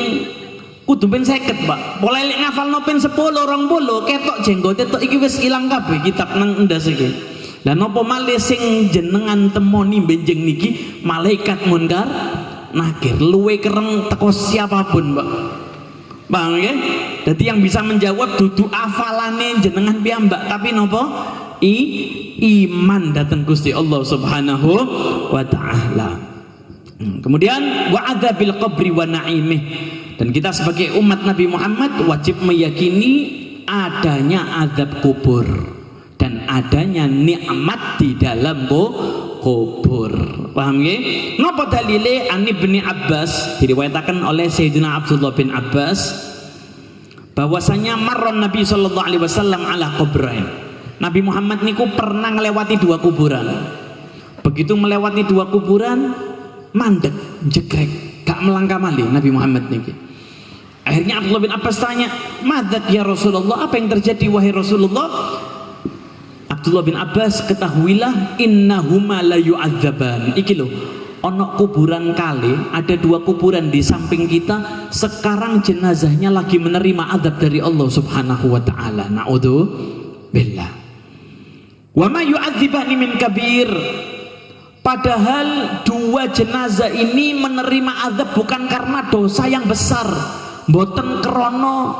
50 Pak. Pola lek ngafalno ping 10 20 ketok jenggote tok iki wis ilang kabeh kitab nang endas iki. Lah napa malih sing jenengan temoni benjing niki malaikat munkar nakir luwe kereng teko siapapun Pak. Paham ya? Jadi yang bisa menjawab dudu afalane jenengan piyambak tapi napa? Iman datang Gusti Allah Subhanahu wa taala. Kemudian wa adzabil qabri wa na'imih. Dan kita sebagai umat Nabi Muhammad wajib meyakini adanya azab kubur dan adanya nikmat di dalam kubur. Paham ya? Napa dalile an Ibnu Abbas diriwayatkan oleh Sayyidina Abdullah bin Abbas bahwasanya marron Nabi sallallahu alaihi wasallam ala kubrain. Nabi Muhammad niku pernah melewati 2 kuburan. Begitu melewati 2 kuburan mandek, jegrek, gak melangkah malih Nabi Muhammad niki. Akhirnya Abdullah bin Abbas tanya, "Madzak ya Rasulullah? Apa yang terjadi wahai Rasulullah?" Abdullah bin Abbas, ketahuilah innahuma la yu'adzaban. Iki lho, ono kuburan kali, ada 2 kuburan di samping kita, sekarang jenazahnya lagi menerima azab dari Allah Subhanahu wa taala. Na'udzubillah. Wa ma yu'adzibani min kabir. Padahal 2 jenazah ini menerima azab bukan karena dosa yang besar, boten krono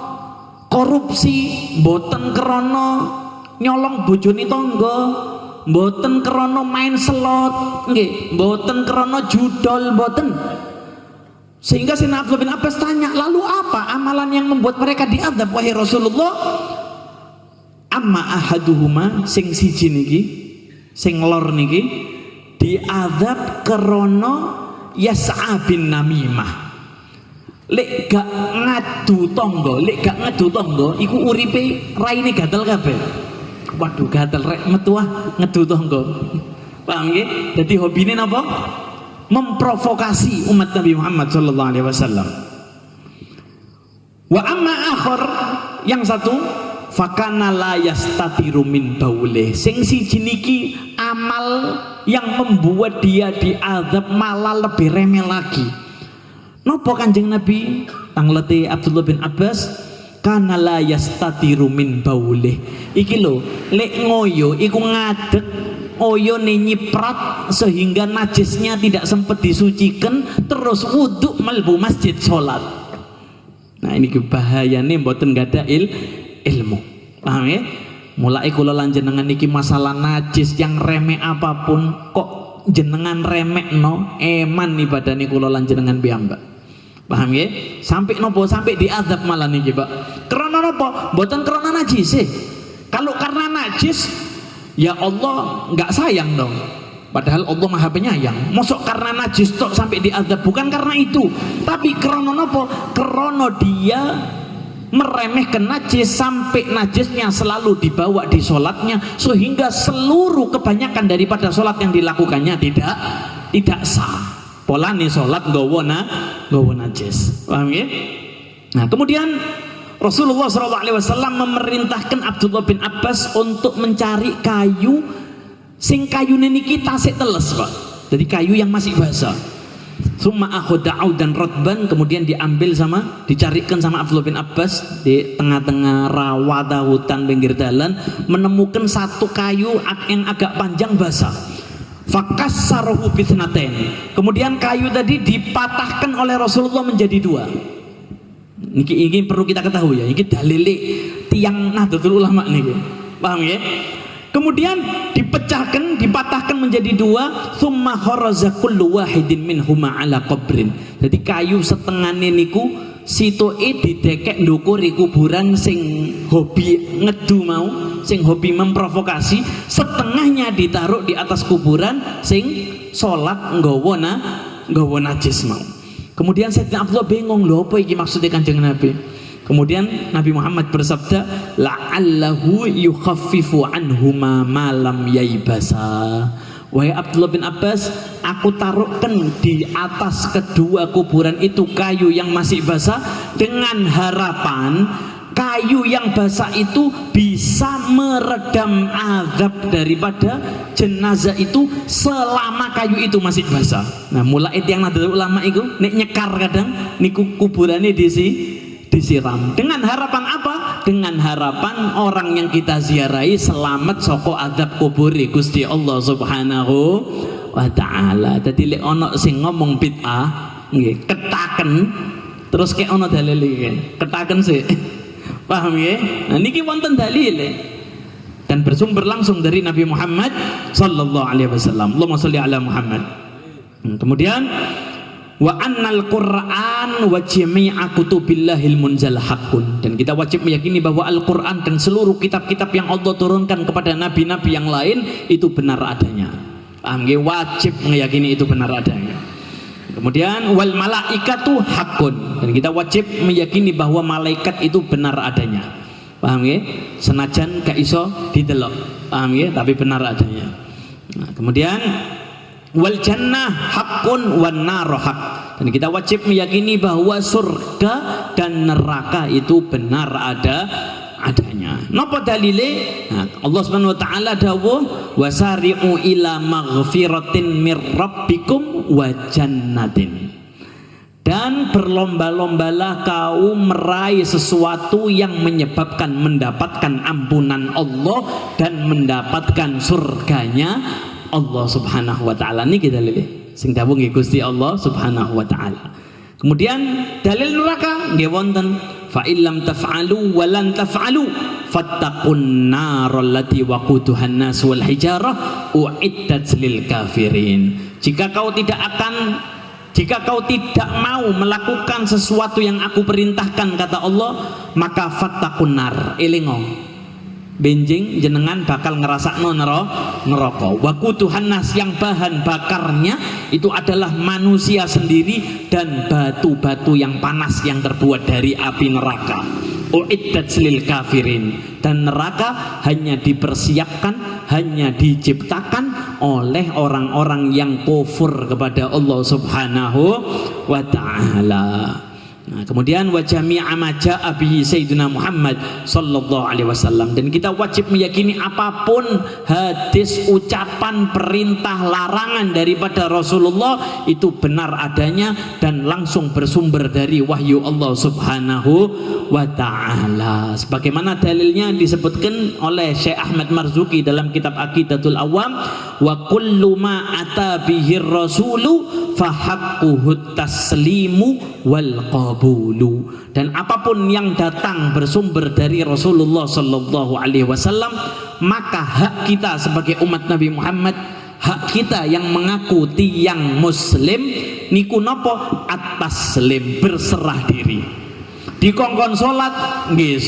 korupsi, boten krono nyolong bojone tangga, mboten krana main slot, nggih, mboten krana judol, mboten. Sehingga Sayyidina Abdullah bin Abbas tanya, lalu apa amalan yang membuat mereka diazab wahai Rasulullah? Amma ahaduhuma sing siji niki, sing lor niki diazab krana yas'a bin namimah. Lek gak ngadu tangga, iku uripe raine gatel kabeh. Waduh gatel rek metu ngedu tangga. Paham nggih? Dadi hobine napa? Memprovokasi umat Nabi Muhammad sallallahu alaihi wasallam. Wa amma akhar yang satu fakana la yastatiru min baulih. Sing siji niki amal yang membuat dia diazab malah lebih remeh lagi. Napa Kanjeng Nabi? Tanglete Abdullah bin Abbas kana la yastatiru min baulih. Iki lho, lek ngoyo iku ngadeg oyone nyiprat sehingga najisnya tidak sempat disucikan, terus wudhu melbu masjid sholat. Nah ini bahayane mboten gada ilmu. Paham ya? Mulai kula lan jenengan iki masalah najis yang remeh apapun kok jenengan remekno eman ibadane kula lan jenengan piyambak. Paham ya? Sampai nopo sampai diazab malah niki Pak. Karena nopo? Mboten karena najis sih. Kalau karena najis ya Allah nggak sayang dong. Padahal Allah Maha Penyayang. Mosok karena najis tok sampai diazab, bukan karena itu. Tapi karena nopo? Karena dia meremehkan najis sampai najisnya selalu dibawa di sholatnya sehingga seluruh kebanyakan daripada sholat yang dilakukannya tidak sah. Polane sholat nggawa najis. Paham ya? Nah, kemudian Rasulullah SAW memerintahkan Abdullah bin Abbas untuk mencari kayu sing kayune niki tasik teles, Pak. Jadi kayu yang masih basah. Summa akhadha dan rotban, kemudian dicarikan sama Abdullah bin Abbas di tengah-tengah rawa hutan pinggir jalan, menemukan satu kayu yang agak panjang basah. Fakassaruhu bitsnatain. Kemudian kayu tadi dipatahkan oleh Rasulullah menjadi 2. Ini perlu kita ketahui ya. Ini dalile tiang Nahdlatul Ulama niki. Paham ya? Kemudian dipatahkan menjadi 2. Tsumma kharaza kullu wahidin minhuma ala qabrin. Jadi kayu setengahnya niku sitoke didekek ndukuri kuburan sing hobi ngedu mau, sing hobi memprovokasi, setengahnya ditaruh di atas kuburan sing sholat nggawa najis mau. Kemudian Sayyidina Abdullah bingung, lho apa iki maksudnya Kanjeng Nabi? Kemudian Nabi Muhammad bersabda, la'allahu yukhaffifu anhuma ma lam yaibasa Wahai Abdullah bin Abbas, aku taruhkan di atas kedua kuburan itu kayu yang masih basah dengan harapan kayu yang basah itu bisa meredam azab daripada jenazah itu selama kayu itu masih basah. Nah, mulai yang Nahdlatul Ulama itu nek nyekar kadang niku kuburannya disiram dengan harapan apa? Dengan harapan orang yang kita ziarahi selamat saka azab kubur Gusti Allah Subhanahu wa taala. Dadi lek ana sing ngomong bid'ah nggih ketaken terus kek ana dalil iki ketaken sih. Paham ya? Nah niki wonten dalil dan bersumber langsung dari Nabi Muhammad sallallahu alaihi wasallam. Allahumma shalli ala Muhammad. Kemudian wa annal Qur'an wa jami'a kutubillahil munzal haqqun, dan kita wajib meyakini bahwa Al-Qur'an dan seluruh kitab-kitab yang Allah turunkan kepada nabi-nabi yang lain itu benar adanya. Wajib meyakini itu benar adanya. Kemudian wal malaikatu haqqun, dan kita wajib meyakini bahwa malaikat itu benar adanya. Paham ya? Senajan gak iso didelok. Paham ya? Tapi benar adanya. Nah, kemudian wal jannah haqqun wan nar haqq, dan kita wajib meyakini bahwa surga dan neraka itu benar adanya. Napa dalile? Nah, Allah Subhanahu wa taala dawuh wasari'u ila maghfiratin mir rabbikum wa jannatin, dan berlomba-lombalah kau meraih sesuatu yang menyebabkan mendapatkan ampunan Allah dan mendapatkan surganya Allah Subhanahu wa taala. Niki dalile sing dawuh nggih Gusti Allah Subhanahu wa taala. Kemudian dalil neraka nggih wonten fa illam taf'alu wa lan taf'alu fattaqun naral lati waquduhan nas wal hijarah uiddat lil kafirin. Jika kau tidak mau melakukan sesuatu yang aku perintahkan, kata Allah, maka fattaqun nar, elingo benjing jenengan bakal ngerasakno neraka. Waquduhan nas, yang bahan bakarnya itu adalah manusia sendiri dan batu-batu yang panas yang terbuat dari api neraka. Uiddat lil kafirin, dan neraka hanya dipersiapkan, hanya diciptakan oleh orang-orang yang kufur kepada Allah Subhanahu wa taala. Nah, kemudian wa jami'a ma jaa'a bihi sayyidina Muhammad sallallahu alaihi wasallam, dan kita wajib meyakini apapun hadis, ucapan, perintah, larangan daripada Rasulullah itu benar adanya dan langsung bersumber dari wahyu Allah Subhanahu wa taala. Sebagaimana dalilnya disebutkan oleh Syekh Ahmad Marzuki dalam kitab Aqidatul Awam, wa kullu ma ata bihi rasulu fa haqquhu taslimu wal qabulu, dan apapun yang datang bersumber dari Rasulullah sallallahu alaihi wasallam, maka hak kita sebagai umat Nabi Muhammad, hak kita yang mengaku tiang muslim niku napa at-taslim, berserah diri. Dikongkon salat nggih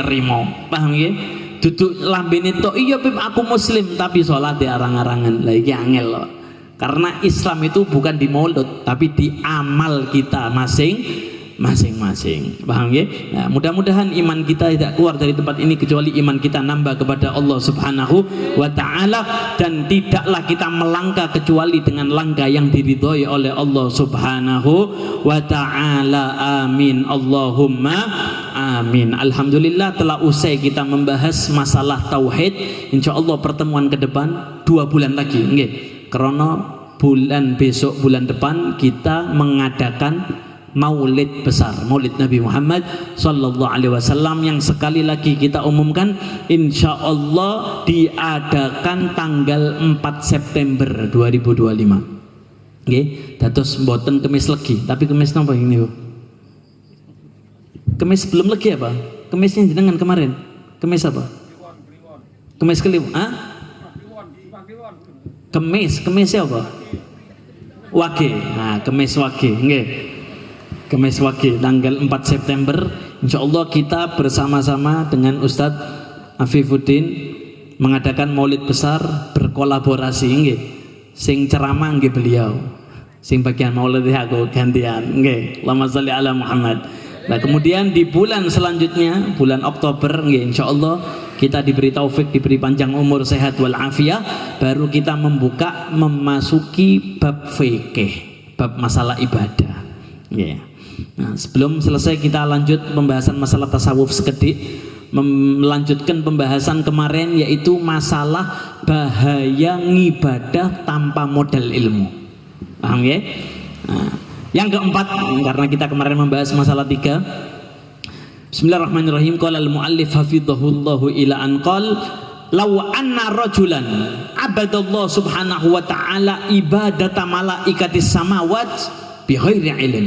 terima. Paham nggih? Duduk lambene tok iya Pip aku muslim tapi salat di arang-arangan. Lah iki angel loh. Karena Islam itu bukan di mulut tapi di amal kita masing-masing. Paham ya? Nah, mudah-mudahan iman kita tidak keluar dari tempat ini kecuali iman kita nambah kepada Allah Subhanahu wa taala, dan tidaklah kita melangkah kecuali dengan langkah yang diridhoi oleh Allah Subhanahu wa taala. Amin Allahumma amin. Alhamdulillah telah usai kita membahas masalah tauhid. Insyaallah pertemuan ke depan 2 bulan lagi nggih. Karena bulan besok, bulan depan kita mengadakan maulid besar, maulid Nabi Muhammad sallallahu alaihi wasallam, yang sekali lagi kita umumkan insyaallah diadakan tanggal 4 September 2025. Nggih, dados mboten kemis legi, tapi kemis napa ini, Bu? Kemis belum legi apa? Kemisnya jenengan kemarin. Kemis apa? Kemis Kliwon. Kemis apa? Wage. Nah, Kemis Wage, nggih. Kemis Wage tanggal 4 September insyaallah kita bersama-sama dengan Ustadz Afifuddin mengadakan maulid besar berkolaborasi nggih. Sing ceramah nggih beliau. Sing bagian maulid aku gantian nggih. Allahumma sholli ala Muhammad. Nah kemudian di bulan selanjutnya, bulan Oktober, insya Allah kita diberi taufik, diberi panjang umur, sehat walafiat, baru kita memasuki bab fikih, bab masalah ibadah. Nah, sebelum selesai kita lanjut pembahasan masalah tasawuf sekedik, melanjutkan pembahasan kemarin yaitu masalah bahaya ngibadah tanpa modal ilmu. Paham ya? Nah, yang keempat, karena kita kemarin membahas masalah 3. Bismillahirrahmanirrahim. Qala al-muallif hafizahullahu ila an qala law anna rajulan abadallahu subhanahu wa ta'ala ibadata malaikatis samawat bi ghairi ilm.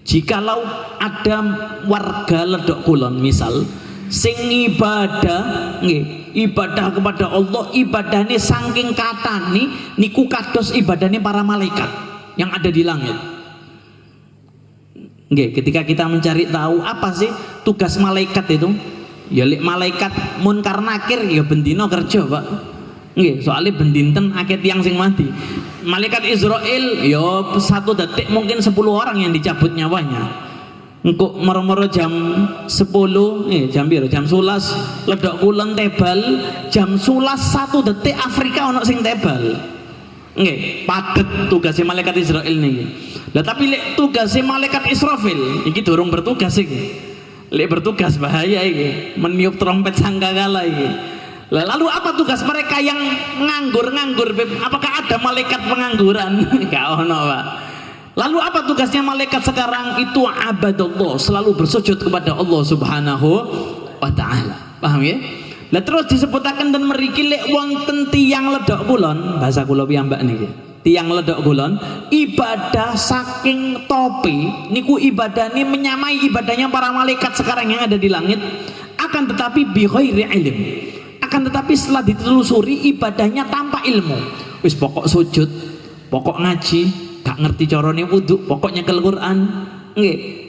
Jikalau ada warga Ledok Kulon misal sing ibadah kepada Allah, ibadahnya saking katani niku kados ibadahnya para malaikat yang ada di langit. Ketika kita mencari tahu apa sih tugas malaikat itu, ya malaikat munkar nakir ya bendino kerja Pak. Soalnya bendinten akeh tiyang sing mati. Malaikat Israel ya 1 detik mungkin 10 orang yang dicabut nyawanya. Engko moro-moro jam 10 jam 11 Ledok Kulon tebal, jam 11 1 detik Afrika ono sing tebal. Padet tugasnya malaikat Israel niki. Lah tapi lek tugasnya malaikat Israfil iki durung bertugas iki. Lek bertugas bahaya iki, meniup trompet sangkakala iki. Lah lalu apa tugas mereka yang nganggur-nganggur? Apakah ada malaikat pengangguran? Gak ono, Pak. Lalu apa tugasnya malaikat sekarang? Itu abadallah, selalu bersujud kepada Allah Subhanahu wa taala. Paham ya? Lah terus disebutaken dan meriki lek wonten tiyang Ledok Kulon, bahasa kula piyambak niki. Tiyang Ledok Kulon ibadah saking topi niku ibadahnya menyamai ibadahnya para malaikat sekarang yang ada di langit, akan tetapi bi ghairi ilm. Akan tetapi setelah ditelusuri ibadahnya tanpa ilmu. Wis pokok sujud, pokok ngaji, gak ngerti carane wudu, pokoknya Al-Qur'an. Nggih.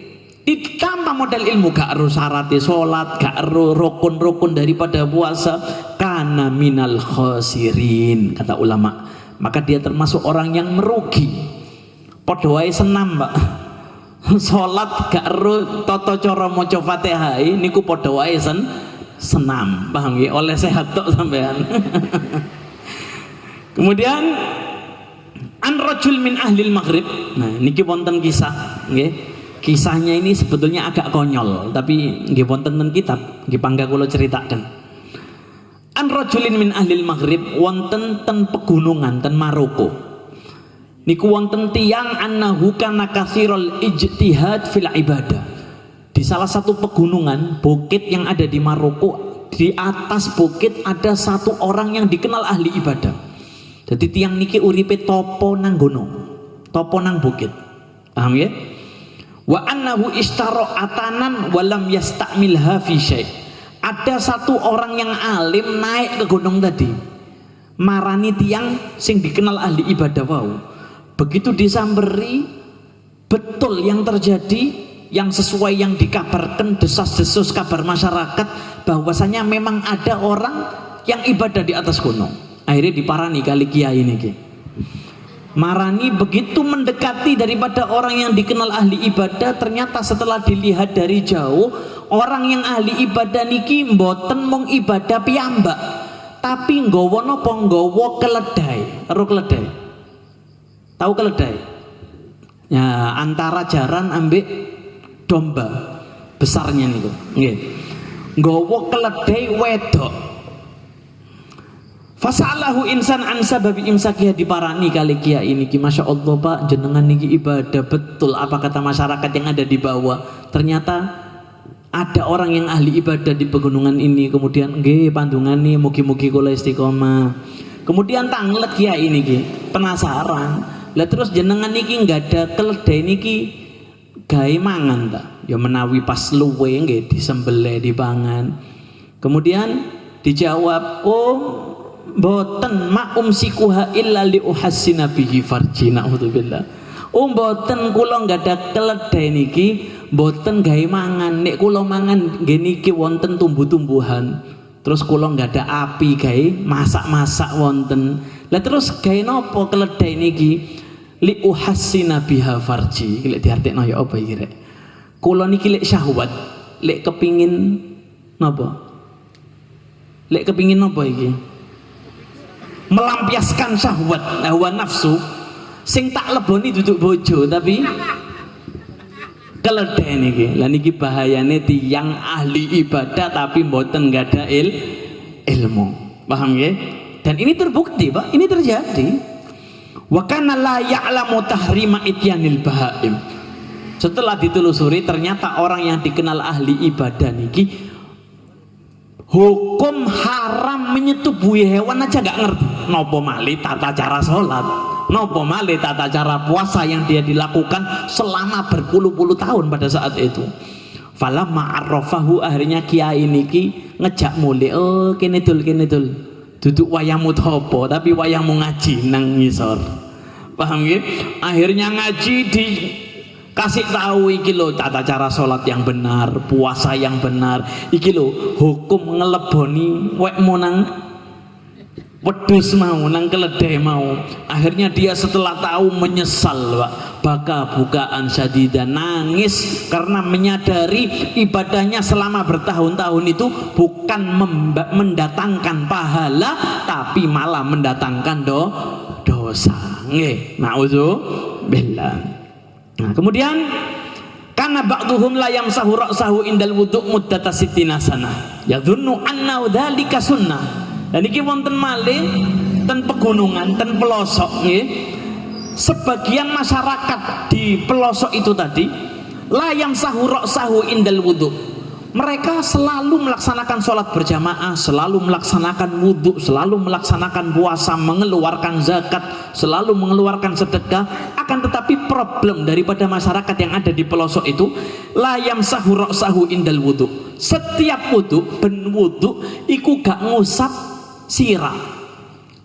Tanpa modal ilmu, gak harus syaratnya sholat, gak harus rukun-rukun daripada puasa, kana minal khosirin, kata ulama. Maka dia termasuk orang yang merugi. Padha wae senam, Pak. Sholat gak harus toto cara maca Fatihah niku padha wae senam, paham ya? Oleh sehat tok sampean. Kemudian an rajul min ahlil maghrib. Nah, niki wonten kisah, nggih. Kisahnya ini sebetulnya agak konyol, tapi nggih wonten ten kitab, nggih pangga kula ceritaken. An rajulin min ahlil maghrib, wonten ten pegunungan ten Maroko. Niku wonten tiyang annahu kana katsirul ijtihad fil ibadah. Di salah satu pegunungan bukit yang ada di Maroko, di atas bukit ada satu orang yang dikenal ahli ibadah. Jadi tiang niki uripe topo nang gunung, topo nang bukit. Paham ya? Wa annahu ishtara atanan walam yastamilha fi syai'. Ada satu orang yang alim naik ke gunung tadi, marani tiang sing dikenal ahli ibadah wau. Begitu disamberi, betul yang terjadi, yang sesuai yang dikabarkan, desas-desus kabar masyarakat bahwasanya memang ada orang yang ibadah di atas gunung. Akhirnya diparani kali kiai niki. Marani begitu mendekati daripada orang yang dikenal ahli ibadah, ternyata setelah dilihat dari jauh, orang yang ahli ibadah niki mboten mung ibadah piyambak, tapi nggawa napa? Nggawa keledai. Karo keledai. Tahu keledai? Ya, antara jaran ambek domba besarnya niku. Nggih. Nggawa keledai wedok. Fasalahu insan an sababi imsakiha, diparani kali kiai niki, Masya Allah Pak, jenengan niki ibadah betul apa kata masyarakat yang ada di bawah. Ternyata ada orang yang ahli ibadah di pegunungan ini. Kemudian nggih pandungan nih mugi-mugi kula istiqomah. Kemudian tanglet kiai niki penasaran. Lah terus jenengan niki nggak ada keledai niki gawe mangan ta? Ya menawi pas luwe nggih disembelih dipangan. Kemudian dijawab, "Oh, mboten sikuha illa li uhassina bihi farji." Na'udzubillah. Oh mboten, kula nggak ada keledai niki mboten gawe mangan. Nek kula mangan nggih niki wonten tumbuh-tumbuhan. Terus kula nggak ada api gawe masak-masak wonten. Lah terus gawe napa keledai niki? Li uhassina biha farji. Lek diartekno ya apa iki rek? Kula niki lek syahwat, lek kepingin napa? Lek kepingin napa iki? Melampiaskan syahwat, hawa nafsu, sing tak leboni duduk bojo tapi keledai niki. Lah niki bahayane tiyang ahli ibadah tapi mboten nggada ilmu. Paham nggih? Dan ini terbukti, Pak. Ini terjadi. Wa kana la ya'lamu tahrima ityanil bahaim. Setelah ditelusuri ternyata orang yang dikenal ahli ibadah niki hukum haram menyetubuhi hewan aja gak ngerti. Nopo malih tata cara sholat, nopo malih tata cara puasa yang dia dilakukan selama berpuluh-puluh tahun pada saat itu. Falamma arrafahu, akhirnya kiai niki ngejak mulai, oh kene dul duduk wayangmu topo tapi wayangmu ngaji nang ngisor. Paham ya? Akhirnya ngaji di kasih tahu iki lo tata cara sholat yang benar, puasa yang benar, iki lo hukum ngeleboni wekmu nang wedhus mau, nang keledai mau. Akhirnya dia setelah tahu menyesal, Pak. Baka bukaan syadidan, nangis karena menyadari ibadahnya selama bertahun-tahun itu bukan mendatangkan pahala tapi malah mendatangkan dosa. Nggih, na'udzubillah. Nah, kemudian karena ba'duhum la yamsahu ra'sahu indal wudu' muddata sittina sanah yadhunnu anna dzalika sunnah. Dan iki wonten malih ten pegunungan, ten pelosok nggih. Sebagian masyarakat di pelosok itu tadi la yamsahu ra'sahu indal wudu'. Mereka selalu melaksanakan sholat berjamaah, selalu melaksanakan wudhu, selalu melaksanakan puasa, mengeluarkan zakat, selalu mengeluarkan sedekah. Akan tetapi problem daripada masyarakat yang ada di pelosok itu la yamsahu ra'sahu indal wudhu. Setiap wudhu ben wudhu iku gak ngusap sirah.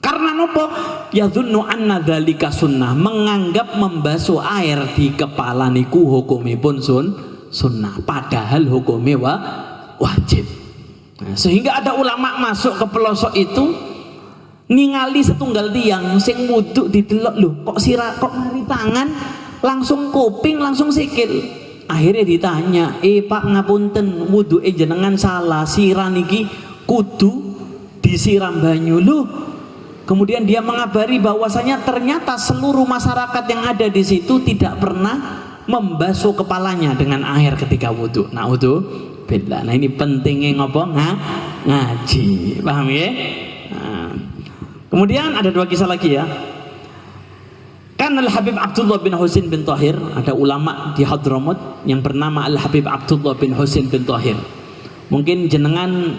Karena nopo? Yadhunnu anna dzalika sunnah, menganggap membasuh air di kepala niku hukumipun sunnah, padahal hukumnya wajib. Nah, sehingga ada ulama masuk ke pelosok itu ningali setunggal tiang sing wudhu didelok, lho kok sirah, kok mari tangan langsung kuping langsung sikil. Akhirnya ditanya, Pak ngapunten, wudhu jenengan salah, sirah niki kudu disiram banyu. Loh, kemudian dia mengabari bahwasanya ternyata seluruh masyarakat yang ada di situ tidak pernah membasuh kepalanya dengan air ketika wudhu. Na'udzubillah. Nah ini pentingnya ngopo ngaji. Paham ya? Nah. Kemudian ada dua kisah lagi ya. Kan Al-Habib Abdullah bin Husain bin Thahir, ada ulama di Hadramut yang bernama Al-Habib Abdullah bin Husain bin Thahir. Mungkin jenengan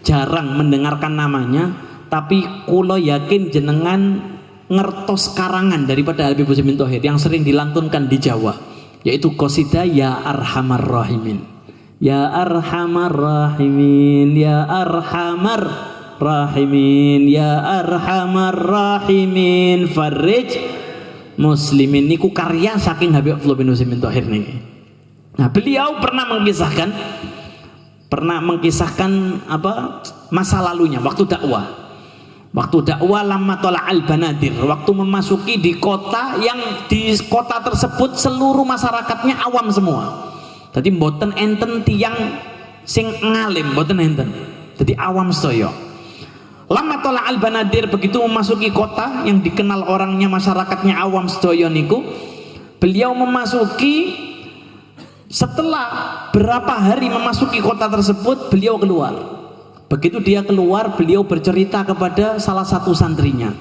jarang mendengarkan namanya, tapi kulo yakin jenengan ngertos karangan daripada Habib Husain bin Thahir yang sering dilantunkan di Jawa, yaitu qasidah Ya Arhamar Rahimin. Ya Arhamar Rahimin, Ya Arhamar Rahimin, Ya Arhamar Rahimin, Farij Muslimin. Niku karya saking Habib Abdullah bin Husain bin Thahir niki. Nah, beliau pernah mengkisahkan apa masa lalunya waktu dakwah. Waktu dakwah lama tola al-banadir, waktu memasuki di kota yang di kota tersebut seluruh masyarakatnya awam semua. Jadi mboten enten tiang sing ngalim, mboten enten. Jadi awam sedaya. Lama tola al-banadir, begitu memasuki kota yang dikenal orangnya masyarakatnya awam sedaya niku, beliau memasuki, setelah berapa hari memasuki kota tersebut beliau keluar. Begitu dia keluar, beliau bercerita kepada salah satu santrinya,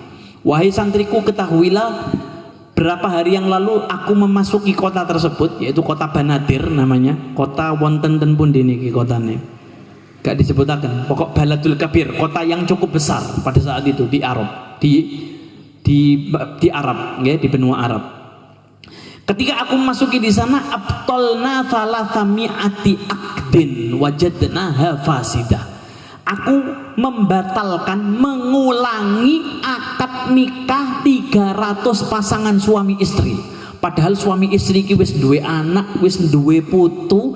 wahai santriku, ketahuilah berapa hari yang lalu aku memasuki kota tersebut, yaitu kota Banadir namanya, kota wonten ten pundi niki kotane gak disebutaken, pokok Baladul Kabir, kota yang cukup besar pada saat itu di Arab, di Arab, ya, di benua Arab. Ketika aku memasuki di sana, abtolna thalathami'ati akdin wajadnaha fasidah. Aku membatalkan, mengulangi akad nikah 300 pasangan suami istri. Padahal suami istri ki wis duwe anak, wis duwe putu,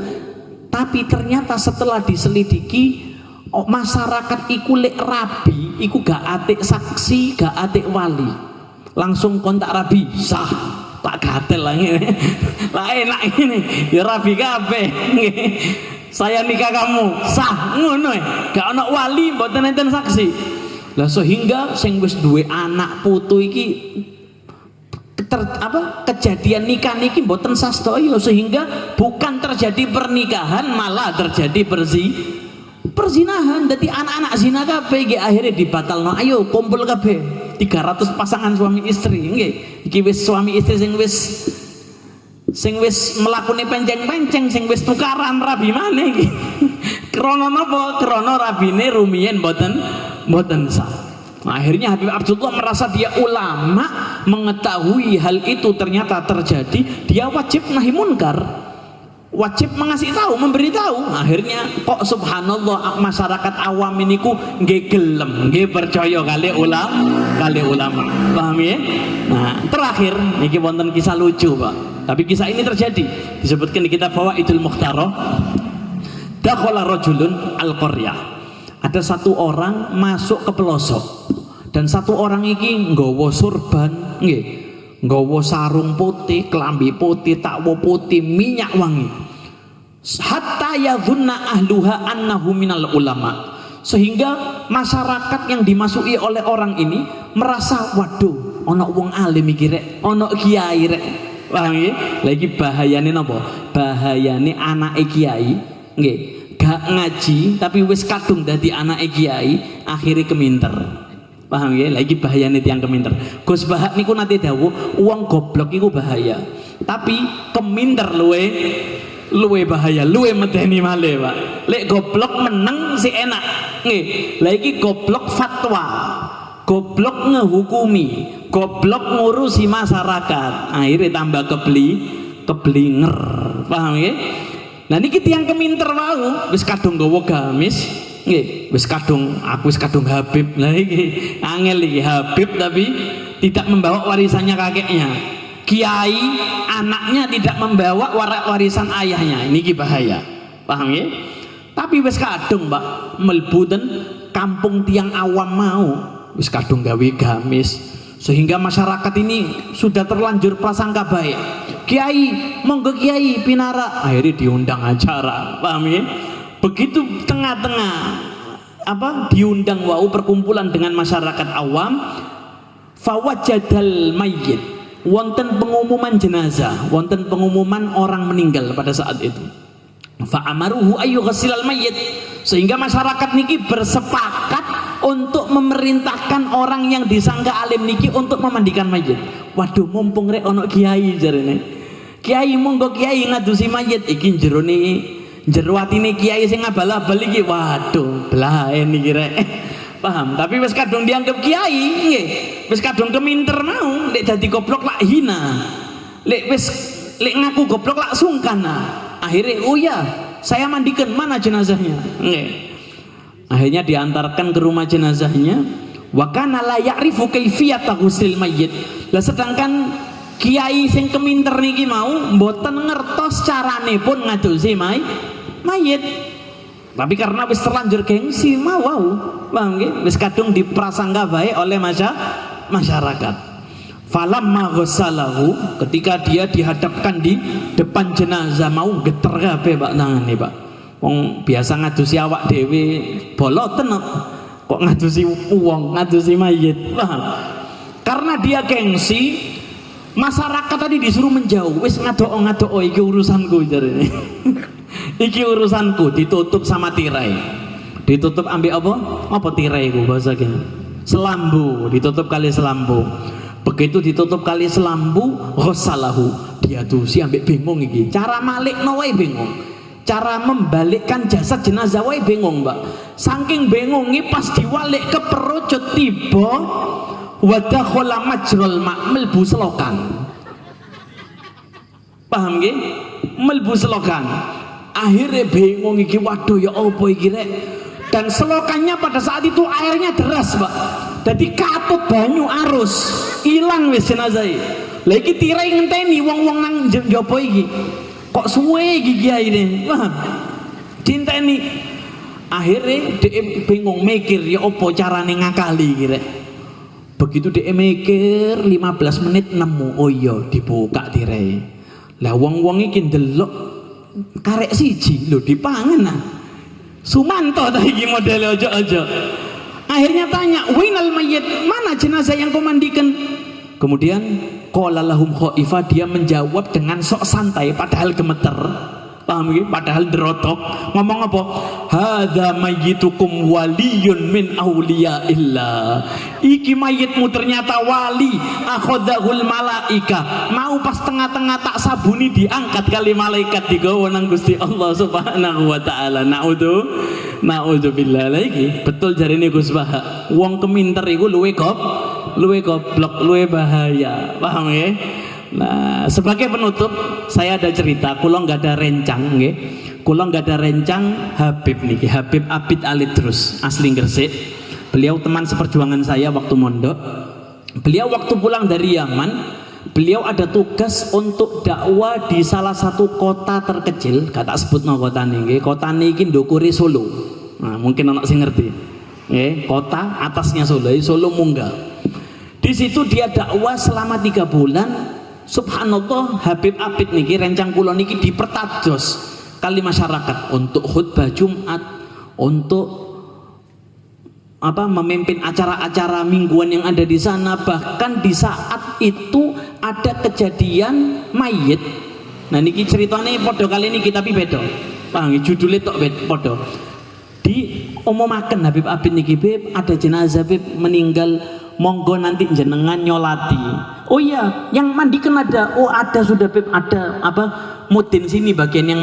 tapi ternyata setelah diselidiki masyarakat iku lek rabi, iku gak atik saksi, gak atik wali. Langsung kontak rabi, sah. tak gatel lah ngene. Lah enak ini ya rabi kabeh. Saya nikah kamu sah ngono gak ana wali mboten enten saksi. Lah sehingga sing wis duwe anak putu iki kejadian nikah niki mboten sastoyo, sehingga bukan terjadi pernikahan malah terjadi perzinahan. Jadi anak-anak zina kabeh iki akhirnya dibatalno. Ayo kumpul kabeh 300 pasangan suami istri nggih. Iki wis suami istri sing wis melakoni penceng-penceng, sing wis tukaran rabi maneh iki. Krana napa? Krana rabine rumiyin mboten sah. Akhirnya Habib Abdullah merasa dia ulama, mengetahui hal itu ternyata terjadi, dia wajib nahi munkar, wajib mengasih tahu, memberitahu. Akhirnya kok subhanallah masyarakat awam ini ku nggih gelem, nggih percaya kali ulama. Paham ya? Nah, terakhir niki wonten kisah lucu, Pak. Tapi kisah ini terjadi, disebutkan di kitab Fawaidul Mukhtarah. Dakhala rajulun al-qaryah. Ada satu orang masuk ke pelosok, dan satu orang iki nggawa surban nggih, nggawa sarung putih, kelambi putih, takwa putih, minyak wangi, hatta yadhunna ahluha annahu minal ulama, sehingga masyarakat yang dimasuki oleh orang ini merasa waduh ana wong alim iki rek, ana kiai rek. Paham nggih? Lagi bahayane napa? Bahayane anake kiai nggih gak ngaji tapi wis kadung dadi anake kiai akhirnya keminter. Paham ya? Lagi bahayane tiang keminter. Gus Bahak niku nate dawuh uang goblok iku bahaya, tapi keminter luwe bahaya, luwe medeni malih, Pak. Lek goblok meneng si enak nggih. Lah iki goblok fatwa, goblok ngehukumi, goblok ngurusi masyarakat, akhirnya tambah keblinger. Paham ya? Nah niki tiang keminter wau wis kadung gawa gamis nggih, wis kadung Habib. Lah iki angel iki Habib tapi tidak membawa warisannya kakeknya. Kiai anaknya tidak membawa warisan ayahnya. Niki bahaya. Paham ya? Tapi wis kadung, Pak, mlebu ten kampung tiang awam mau wis kadung gawe gamis, sehingga masyarakat ini sudah terlanjur prasangka baik. Kiai, monggo kiai pinara, akhirnya diundang acara. Paham ya? Begitu tengah-tengah diundang wau perkumpulan dengan masyarakat awam, fawajadal mayyit, wonten pengumuman jenazah, wonten pengumuman orang meninggal pada saat itu. Fa'amaruhu ayu ghasilal mayyit, sehingga masyarakat niki bersepakat untuk memerintahkan orang yang disangka alim niki untuk memandikan mayit. Waduh, mumpung rek ono kiai jarene. Kiai monggo kiai ngadusi mayit iki jero atine kiai sing abal-abal iki. Waduh, blae niki rek. Paham? Tapi wis kadung dianggap kiai nggih. Wis kadung keminter mau, lek dadi goblok lak hina. Lek ngaku goblok lak sungkan. Akhirnya oh ya, saya mandikan, mana jenazahnya? Nggih. Akhirnya diantarkan ke rumah jenazahnya. Wa kana la ya'rifu kaifiyata ghusl mayyit. Lah sedangkan kiai sing keminter niki mau mboten ngertos carane pun ngadosi mayit. Tapi karena wis terlanjur gengsi mau paham nggih, wis kadung diprasangka baik oleh masyarakat. Falamma ghassalahu, ketika dia dihadapkan di depan jenazah mau geter kabeh Pak tangane, Pak. Wong biasa ngadusi awak dhewe boloten kok ngadusi wong, ngadusi mayit. Paham? Karena dia gengsi, masyarakat tadi disuruh menjauh. Wis ngadok iki urusanku jarene. Iki urusanku, ditutup sama tirai. Ditutup ambek apa? Apa tirai iku bahasa kene? Selambu, ditutup kali selambu. Begitu ditutup kali selambu, ghasalahu, dia tuh si ambek bingung iki. Cara malikno wae bingung. Cara membalikkan jasad jenazah wae bingung, Mbak. Saking bingungi pas diwalik ke perucut tiba wa dakhala majral ma, melbu selokan. Paham nggih? Melbu selokan. Akhirnya bingung iki, waduh ya apa iki rek. Dan selokannya pada saat itu airnya deras, Pak. Jadi katut banyu arus, hilang wis jenazah. Lah iki tirai ngenteni wong-wong nang njaba iki. Kok suwe iki kiai ini? Paham? Dinteni. Akhirnya dia bingung mikir ya apa carane ngakali iki rek. Begitu dia mikir 15 menit nemu, oh iya dibuka tirai. Lah wong-wong iki ndelok karek siji lho dipangan nah. Sumanto ta iki modele ojo-ojo. Akhirnya tanya, "Wainal mayyit? Mana jenazah yang kau mandikan?" Kemudian qala lahum khaifah, dia menjawab dengan sok santai padahal gemeter. Paham ya? Padahal derotok. Ngomong apa? Hadza mayyitukum waliyun min auliyaillah. Iki mayitmu ternyata wali. Akhadahul malaika. Mau pas tengah-tengah tak sabuni diangkat kali malaikat digawa nang Gusti Allah Subhanahu wa taala. Naudzubillah lagi. Betul jarine Gus Baha. Wong keminter iku luwe goblok, luwe bahaya. Paham ya? Nah, sebagai penutup saya ada cerita. Kula nggak ada rencang, nggih. Kula nggak ada rencang Habib niki, Habib Abid Alidrus, asli Gresik. Beliau teman seperjuangan saya waktu mondok. Beliau waktu pulang dari Yaman, beliau ada tugas untuk dakwah di salah satu kota terkecil. Gak tak sebut no kota niki. Kota niki ndukure Solo. Nah, mungkin anak sing ngerti. Nggih, kota atasnya Solo, Solo Munggah. Di situ dia dakwah selama 3 bulan. Subhanallah, Habib Abid niki rencang kula niki dipertajos kali masyarakat untuk khutbah Jumat, untuk memimpin acara-acara mingguan yang ada di sana. Bahkan di saat itu ada kejadian mayit. Nah niki ceritanya podo kali ini tapi beda. Paham judulnya tok podo. Di umumaken Habib Abid niki, Beb, ada jenazah Beb meninggal, monggo nanti jenengan nyolati. Oh iya, yang mandikan ada. Oh ada sudah Beb, ada mudin sini bagian yang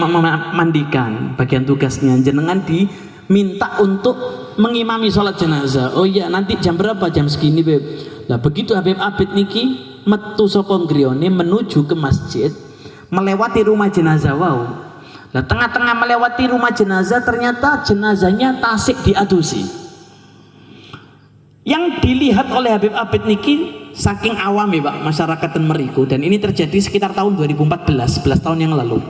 mandikan, bagian tugasnya. Jenengan diminta untuk mengimami sholat jenazah. Oh iya, nanti jam berapa? Jam segini Beb. Nah begitu Habib Abid niki metu saka griyane menuju ke masjid, melewati rumah jenazah. Wow. Nah tengah-tengah melewati rumah jenazah, ternyata jenazahnya tasik diadusi. Yang dilihat oleh Habib Abid niki saking awam ya Pak, masyarakat meriku, dan ini terjadi sekitar tahun 2014, 11 tahun yang lalu.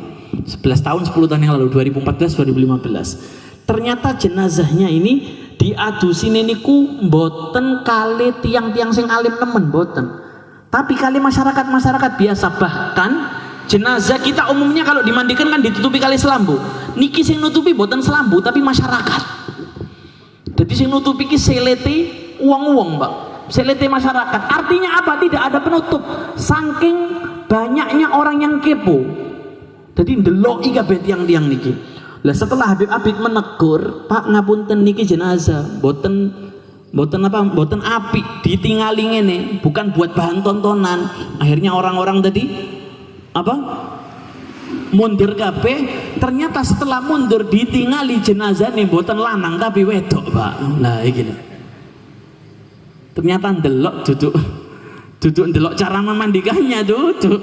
11 tahun, 10 tahun yang lalu, 2014, 2015. Ternyata jenazahnya ini diadusi niku mboten kali tiang-tiang sing alim nemen mboten. Tapi kali masyarakat biasa. Bahkan jenazah kita umumnya kalau dimandikan kan ditutupi kali selambu. Niki sing nutupi mboten selambu tapi masyarakat. Jadi sing nutupi ki selete uang-uang Pak, selete masyarakat. Artinya apa? Tidak ada penutup, saking banyaknya orang yang kepo. Jadi ndeloki kabeh tiang-tiang niki. Lah setelah Habib Abid menegur, Pak ngapunten niki jenazah boten apik, ditingali ngene, bukan buat bahan tontonan. Akhirnya orang-orang tadi mundur kabeh. Ternyata setelah mundur ditingali jenazah nih boten lanang tapi wedok Pak. Nah iki lho. Ternyata ndelok duduk ndelok cara memandikannya, duduk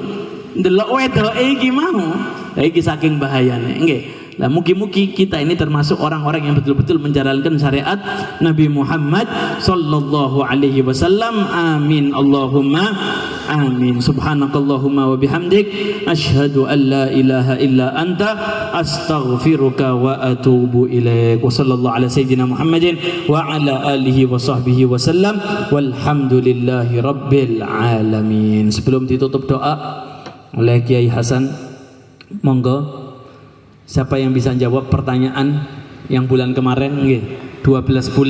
ndelok wedok iki mau. Lah iki saking bahayane nggih. Nah mugi-mugi kita ini termasuk orang-orang yang betul-betul menjalankan syariat Nabi Muhammad sallallahu alaihi wasallam. Amin Allahumma amin. Subhanakallahumma wa bihamdik asyhadu an la ilaha illa anta astaghfiruka wa atubu ilaik. Wa sallallahu ala sayyidina Muhammadin wa ala alihi wa sahbihi wasallam walhamdulillahi rabbil alamin. Sebelum ditutup doa oleh Kiai Hasan, monggo siapa yang bisa jawab pertanyaan yang bulan kemarin 12 bulan